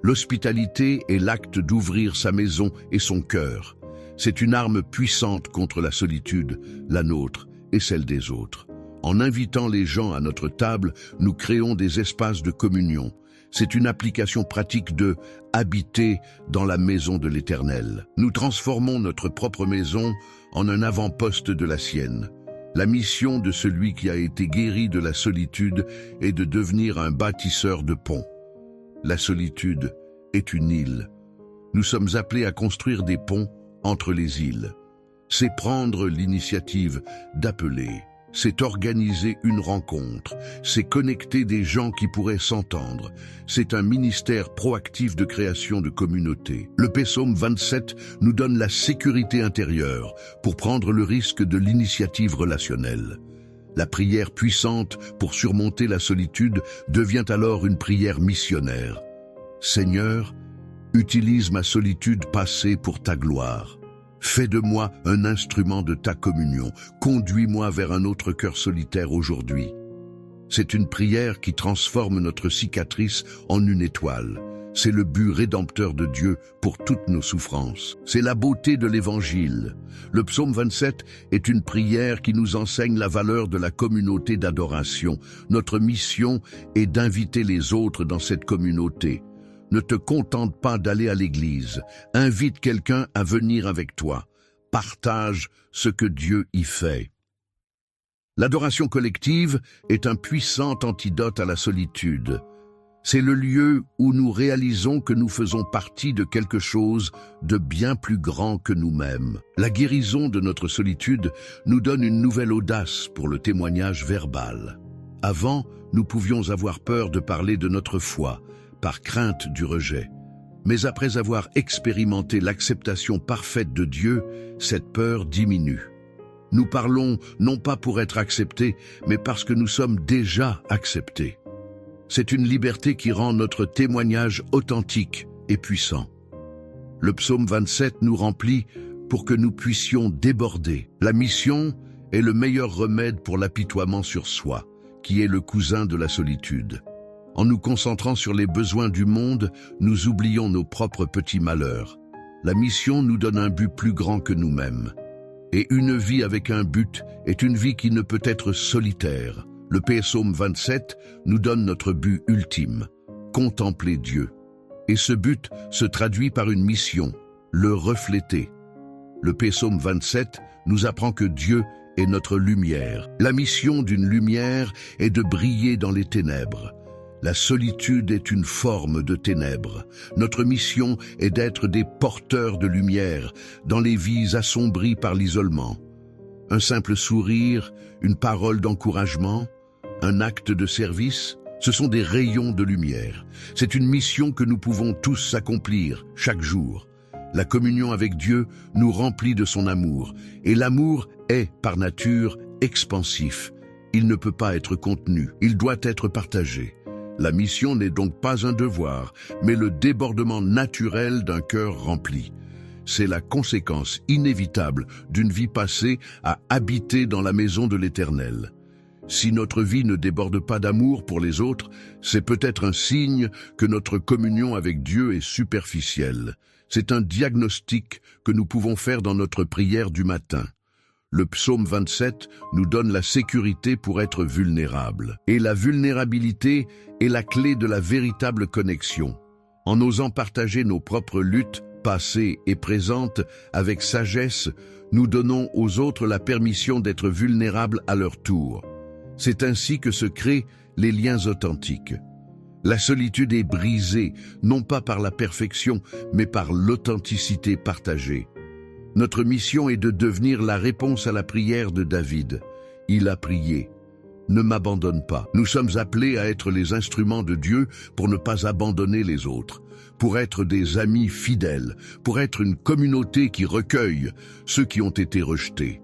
L'hospitalité est l'acte d'ouvrir sa maison et son cœur. C'est une arme puissante contre la solitude, la nôtre et celle des autres. En invitant les gens à notre table, nous créons des espaces de communion. C'est une application pratique de « habiter dans la maison de l'Éternel ». Nous transformons notre propre maison en un avant-poste de la sienne. La mission de celui qui a été guéri de la solitude est de devenir un bâtisseur de ponts. La solitude est une île. Nous sommes appelés à construire des ponts entre les îles. C'est prendre l'initiative d'appeler. C'est organiser une rencontre, c'est connecter des gens qui pourraient s'entendre. C'est un ministère proactif de création de communautés. Le psaume 27 nous donne la sécurité intérieure pour prendre le risque de l'initiative relationnelle. La prière puissante pour surmonter la solitude devient alors une prière missionnaire. Seigneur, utilise ma solitude passée pour ta gloire. Fais de moi un instrument de ta communion. Conduis-moi vers un autre cœur solitaire aujourd'hui. C'est une prière qui transforme notre cicatrice en une étoile. C'est le but rédempteur de Dieu pour toutes nos souffrances. C'est la beauté de l'Évangile. Le psaume 27 est une prière qui nous enseigne la valeur de la communauté d'adoration. Notre mission est d'inviter les autres dans cette communauté. Ne te contente pas d'aller à l'église. Invite quelqu'un à venir avec toi. Partage ce que Dieu y fait. L'adoration collective est un puissant antidote à la solitude. C'est le lieu où nous réalisons que nous faisons partie de quelque chose de bien plus grand que nous-mêmes. La guérison de notre solitude nous donne une nouvelle audace pour le témoignage verbal. Avant, nous pouvions avoir peur de parler de notre foi, par crainte du rejet. Mais après avoir expérimenté l'acceptation parfaite de Dieu, cette peur diminue. Nous parlons non pas pour être acceptés, mais parce que nous sommes déjà acceptés. C'est une liberté qui rend notre témoignage authentique et puissant. Le psaume 27 nous remplit pour que nous puissions déborder. La mission est le meilleur remède pour l'apitoiement sur soi, qui est le cousin de la solitude. En nous concentrant sur les besoins du monde, nous oublions nos propres petits malheurs. La mission nous donne un but plus grand que nous-mêmes. Et une vie avec un but est une vie qui ne peut être solitaire. Le Psaume 27 nous donne notre but ultime, contempler Dieu. Et ce but se traduit par une mission, le refléter. Le Psaume 27 nous apprend que Dieu est notre lumière. La mission d'une lumière est de briller dans les ténèbres. La solitude est une forme de ténèbres. Notre mission est d'être des porteurs de lumière dans les vies assombries par l'isolement. Un simple sourire, une parole d'encouragement, un acte de service, ce sont des rayons de lumière. C'est une mission que nous pouvons tous accomplir chaque jour. La communion avec Dieu nous remplit de son amour, et l'amour est, par nature, expansif. Il ne peut pas être contenu, il doit être partagé. La mission n'est donc pas un devoir, mais le débordement naturel d'un cœur rempli. C'est la conséquence inévitable d'une vie passée à habiter dans la maison de l'Éternel. Si notre vie ne déborde pas d'amour pour les autres, c'est peut-être un signe que notre communion avec Dieu est superficielle. C'est un diagnostic que nous pouvons faire dans notre prière du matin. Le psaume 27 nous donne la sécurité pour être vulnérables. Et la vulnérabilité est la clé de la véritable connexion. En osant partager nos propres luttes, passées et présentes, avec sagesse, nous donnons aux autres la permission d'être vulnérables à leur tour. C'est ainsi que se créent les liens authentiques. La solitude est brisée, non pas par la perfection, mais par l'authenticité partagée. Notre mission est de devenir la réponse à la prière de David. Il a prié. Ne m'abandonne pas. Nous sommes appelés à être les instruments de Dieu pour ne pas abandonner les autres, pour être des amis fidèles, pour être une communauté qui recueille ceux qui ont été rejetés.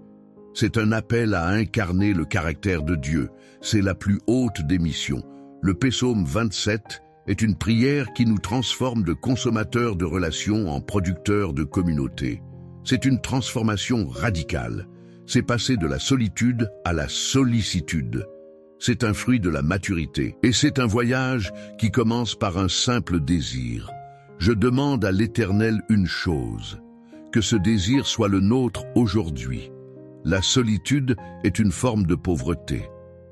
C'est un appel à incarner le caractère de Dieu. C'est la plus haute des missions. Le psaume 27 est une prière qui nous transforme de consommateurs de relations en producteurs de communautés. C'est une transformation radicale. C'est passer de la solitude à la sollicitude. C'est un fruit de la maturité. Et c'est un voyage qui commence par un simple désir. Je demande à l'Éternel une chose, que ce désir soit le nôtre aujourd'hui. La solitude est une forme de pauvreté.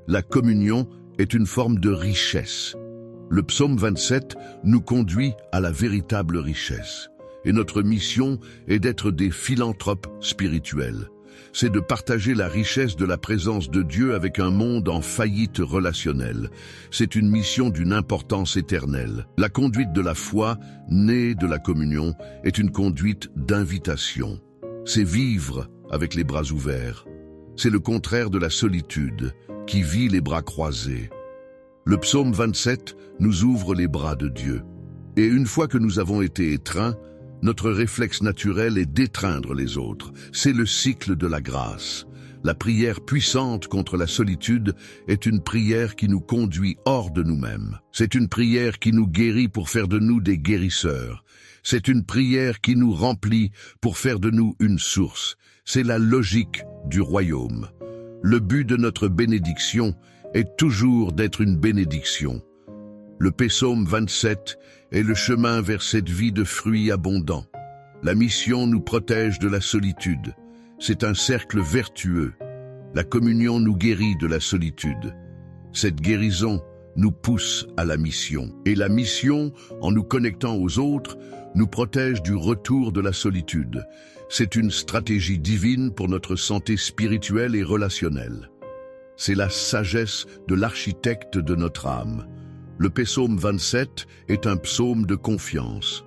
La communion est une forme de richesse. Le psaume 27 nous conduit à la véritable richesse. Et notre mission est d'être des philanthropes spirituels. C'est de partager la richesse de la présence de Dieu avec un monde en faillite relationnelle. C'est une mission d'une importance éternelle. La conduite de la foi, née de la communion, est une conduite d'invitation. C'est vivre avec les bras ouverts. C'est le contraire de la solitude, qui vit les bras croisés. Le psaume 27 nous ouvre les bras de Dieu. Et une fois que nous avons été étreints, notre réflexe naturel est d'étreindre les autres. C'est le cycle de la grâce. La prière puissante contre la solitude est une prière qui nous conduit hors de nous-mêmes. C'est une prière qui nous guérit pour faire de nous des guérisseurs. C'est une prière qui nous remplit pour faire de nous une source. C'est la logique du royaume. Le but de notre bénédiction est toujours d'être une bénédiction. Le psaume 27 est le chemin vers cette vie de fruits abondants. La mission nous protège de la solitude. C'est un cercle vertueux. La communion nous guérit de la solitude. Cette guérison nous pousse à la mission. Et la mission, en nous connectant aux autres, nous protège du retour de la solitude. C'est une stratégie divine pour notre santé spirituelle et relationnelle. C'est la sagesse de l'architecte de notre âme. Le psaume 27 est un psaume de confiance.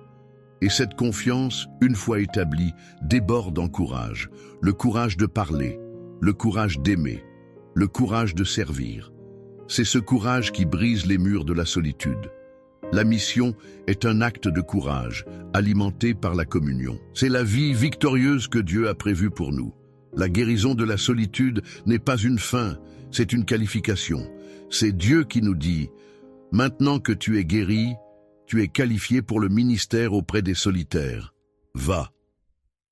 Et cette confiance, une fois établie, déborde en courage. Le courage de parler, le courage d'aimer, le courage de servir. C'est ce courage qui brise les murs de la solitude. La mission est un acte de courage, alimenté par la communion. C'est la vie victorieuse que Dieu a prévue pour nous. La guérison de la solitude n'est pas une fin, c'est une qualification. C'est Dieu qui nous dit « Maintenant que tu es guéri, tu es qualifié pour le ministère auprès des solitaires. Va !»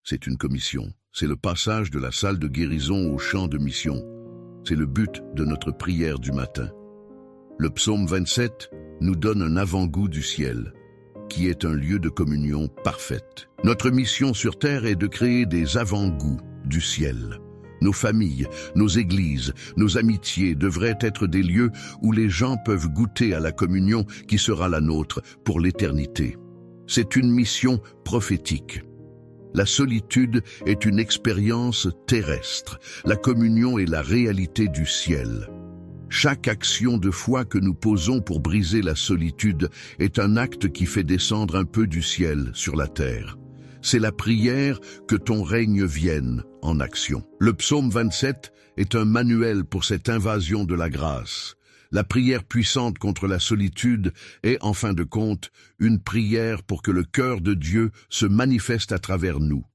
C'est une commission. C'est le passage de la salle de guérison au champ de mission. C'est le but de notre prière du matin. Le psaume 27 nous donne un avant-goût du ciel, qui est un lieu de communion parfaite. Notre mission sur terre est de créer des avant-goûts du ciel. Nos familles, nos églises, nos amitiés devraient être des lieux où les gens peuvent goûter à la communion qui sera la nôtre pour l'éternité. C'est une mission prophétique. La solitude est une expérience terrestre. La communion est la réalité du ciel. Chaque action de foi que nous posons pour briser la solitude est un acte qui fait descendre un peu du ciel sur la terre. C'est la prière que ton règne vienne en action. Le psaume 27 est un manuel pour cette invasion de la grâce. La prière puissante contre la solitude est, en fin de compte, une prière pour que le cœur de Dieu se manifeste à travers nous.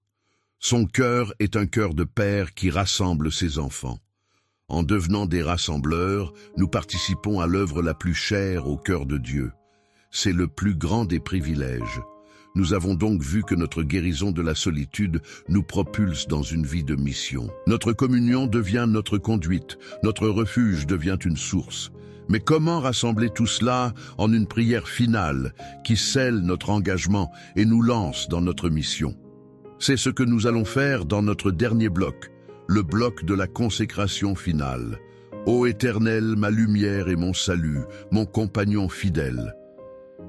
Son cœur est un cœur de père qui rassemble ses enfants. En devenant des rassembleurs, nous participons à l'œuvre la plus chère au cœur de Dieu. C'est le plus grand des privilèges. Nous avons donc vu que notre guérison de la solitude nous propulse dans une vie de mission. Notre communion devient notre conduite, notre refuge devient une source. Mais comment rassembler tout cela en une prière finale qui scelle notre engagement et nous lance dans notre mission? C'est ce que nous allons faire dans notre dernier bloc, le bloc de la consécration finale. Ô Éternel, ma lumière et mon salut, mon compagnon fidèle.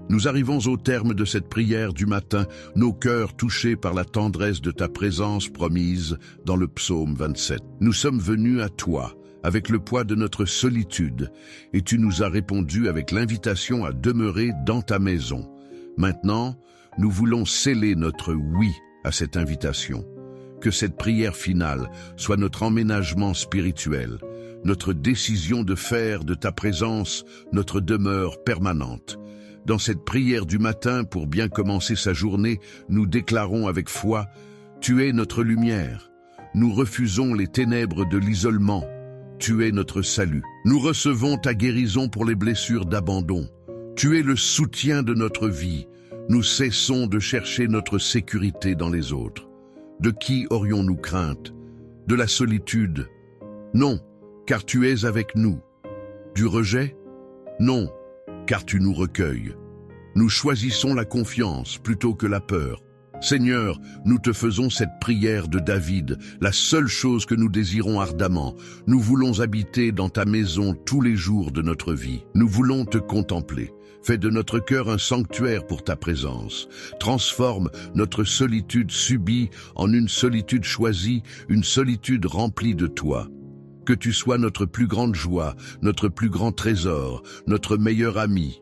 Nous arrivons au terme de cette prière du matin, nos cœurs touchés par la tendresse de ta présence promise dans le psaume 27. Nous sommes venus à toi, avec le poids de notre solitude, et tu nous as répondu avec l'invitation à demeurer dans ta maison. Maintenant, nous voulons sceller notre oui à cette invitation. Que cette prière finale soit notre emménagement spirituel, notre décision de faire de ta présence notre demeure permanente. Dans cette prière du matin, pour bien commencer sa journée, nous déclarons avec foi, « Tu es notre lumière. Nous refusons les ténèbres de l'isolement. Tu es notre salut. Nous recevons ta guérison pour les blessures d'abandon. Tu es le soutien de notre vie. Nous cessons de chercher notre sécurité dans les autres. De qui aurions-nous crainte? De la solitude? Non, car tu es avec nous. Du rejet? Non, car tu nous recueilles. Nous choisissons la confiance plutôt que la peur. Seigneur, nous te faisons cette prière de David, la seule chose que nous désirons ardemment. Nous voulons habiter dans ta maison tous les jours de notre vie. Nous voulons te contempler. Fais de notre cœur un sanctuaire pour ta présence. Transforme notre solitude subie en une solitude choisie, une solitude remplie de toi. Que tu sois notre plus grande joie, notre plus grand trésor, notre meilleur ami.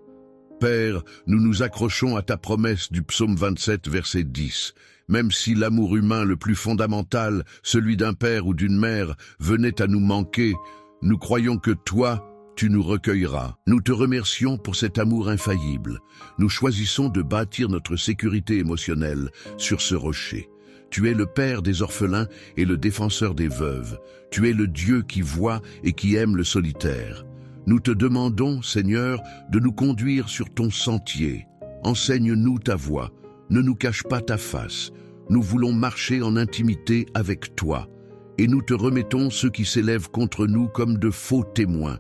Père, nous nous accrochons à ta promesse du psaume 27, verset 10. Même si l'amour humain le plus fondamental, celui d'un père ou d'une mère, venait à nous manquer, nous croyons que toi, tu nous recueilleras. Nous te remercions pour cet amour infaillible. Nous choisissons de bâtir notre sécurité émotionnelle sur ce rocher. Tu es le père des orphelins et le défenseur des veuves. Tu es le Dieu qui voit et qui aime le solitaire. Nous te demandons, Seigneur, de nous conduire sur ton sentier. Enseigne-nous ta voie. Ne nous cache pas ta face. Nous voulons marcher en intimité avec toi. Et nous te remettons ceux qui s'élèvent contre nous comme de faux témoins.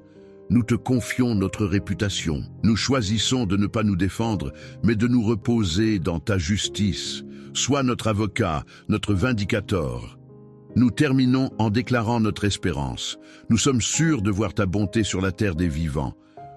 Nous te confions notre réputation. Nous choisissons de ne pas nous défendre, mais de nous reposer dans ta justice. Sois notre avocat, notre vindicateur. Nous terminons en déclarant notre espérance. Nous sommes sûrs de voir ta bonté sur la terre des vivants.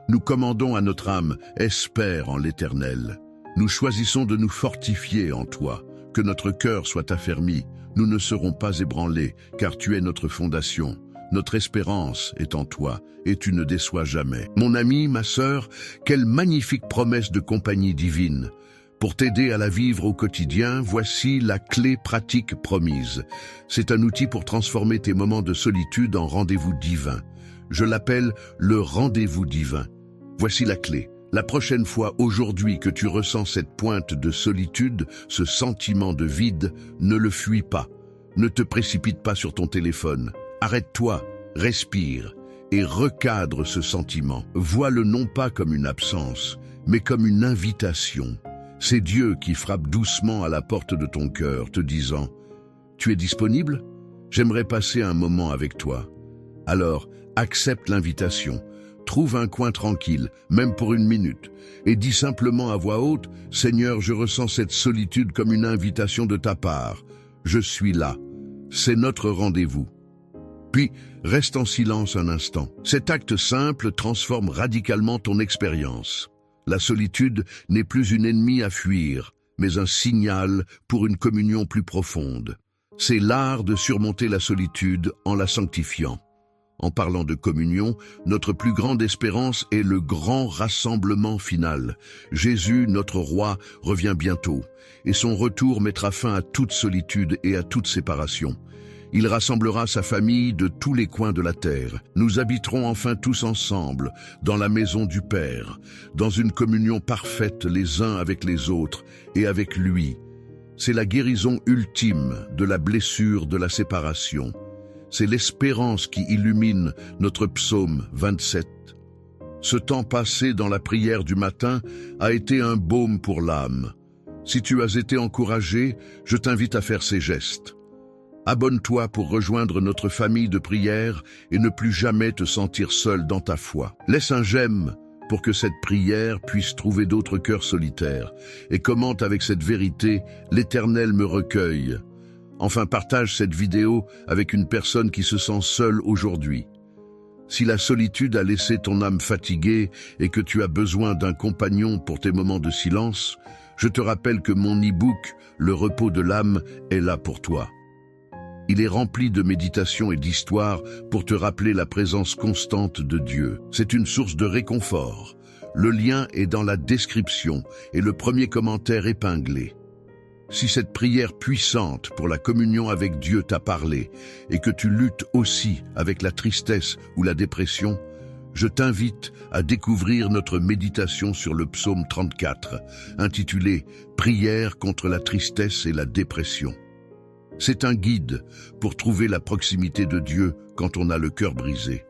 Nous commandons à notre âme, espère en l'Éternel. Nous choisissons de nous fortifier en toi. Que notre cœur soit affermi. Nous ne serons pas ébranlés, car tu es notre fondation. Notre espérance est en toi, et tu ne déçois jamais. Mon ami, ma sœur, quelle magnifique promesse de compagnie divine. Pour t'aider à la vivre au quotidien, voici la clé pratique promise. C'est un outil pour transformer tes moments de solitude en rendez-vous divin. Je l'appelle le rendez-vous divin. Voici la clé. La prochaine fois aujourd'hui que tu ressens cette pointe de solitude, ce sentiment de vide, ne le fuis pas. Ne te précipite pas sur ton téléphone. Arrête-toi, respire et recadre ce sentiment. Vois-le non pas comme une absence, mais comme une invitation. C'est Dieu qui frappe doucement à la porte de ton cœur, te disant « Tu es disponible? J'aimerais passer un moment avec toi. » Alors, accepte l'invitation. Trouve un coin tranquille, même pour une minute, et dis simplement à voix haute, « Seigneur, je ressens cette solitude comme une invitation de ta part. Je suis là. C'est notre rendez-vous. » Puis, reste en silence un instant. Cet acte simple transforme radicalement ton expérience. La solitude n'est plus une ennemie à fuir, mais un signal pour une communion plus profonde. C'est l'art de surmonter la solitude en la sanctifiant. En parlant de communion, notre plus grande espérance est le grand rassemblement final. Jésus, notre roi, revient bientôt, et son retour mettra fin à toute solitude et à toute séparation. Il rassemblera sa famille de tous les coins de la terre. Nous habiterons enfin tous ensemble, dans la maison du Père, dans une communion parfaite les uns avec les autres et avec lui. C'est la guérison ultime de la blessure de la séparation. C'est l'espérance qui illumine notre psaume 27. Ce temps passé dans la prière du matin a été un baume pour l'âme. Si tu as été encouragé, je t'invite à faire ces gestes. Abonne-toi pour rejoindre notre famille de prière et ne plus jamais te sentir seul dans ta foi. Laisse un j'aime pour que cette prière puisse trouver d'autres cœurs solitaires et commente avec cette vérité « L'Éternel me recueille ». Enfin, partage cette vidéo avec une personne qui se sent seule aujourd'hui. Si la solitude a laissé ton âme fatiguée et que tu as besoin d'un compagnon pour tes moments de silence, je te rappelle que mon e-book « Le repos de l'âme » est là pour toi. Il est rempli de méditations et d'histoires pour te rappeler la présence constante de Dieu. C'est une source de réconfort. Le lien est dans la description et le premier commentaire épinglé. Si cette prière puissante pour la communion avec Dieu t'a parlé et que tu luttes aussi avec la tristesse ou la dépression, je t'invite à découvrir notre méditation sur le psaume 34, intitulée « Prière contre la tristesse et la dépression ». C'est un guide pour trouver la proximité de Dieu quand on a le cœur brisé.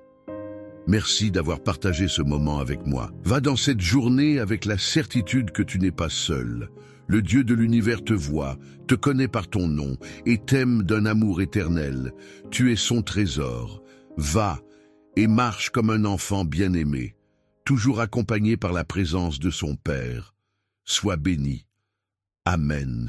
Merci d'avoir partagé ce moment avec moi. Va dans cette journée avec la certitude que tu n'es pas seul. Le Dieu de l'univers te voit, te connaît par ton nom et t'aime d'un amour éternel. Tu es son trésor. Va et marche comme un enfant bien-aimé, toujours accompagné par la présence de son Père. Sois béni. Amen.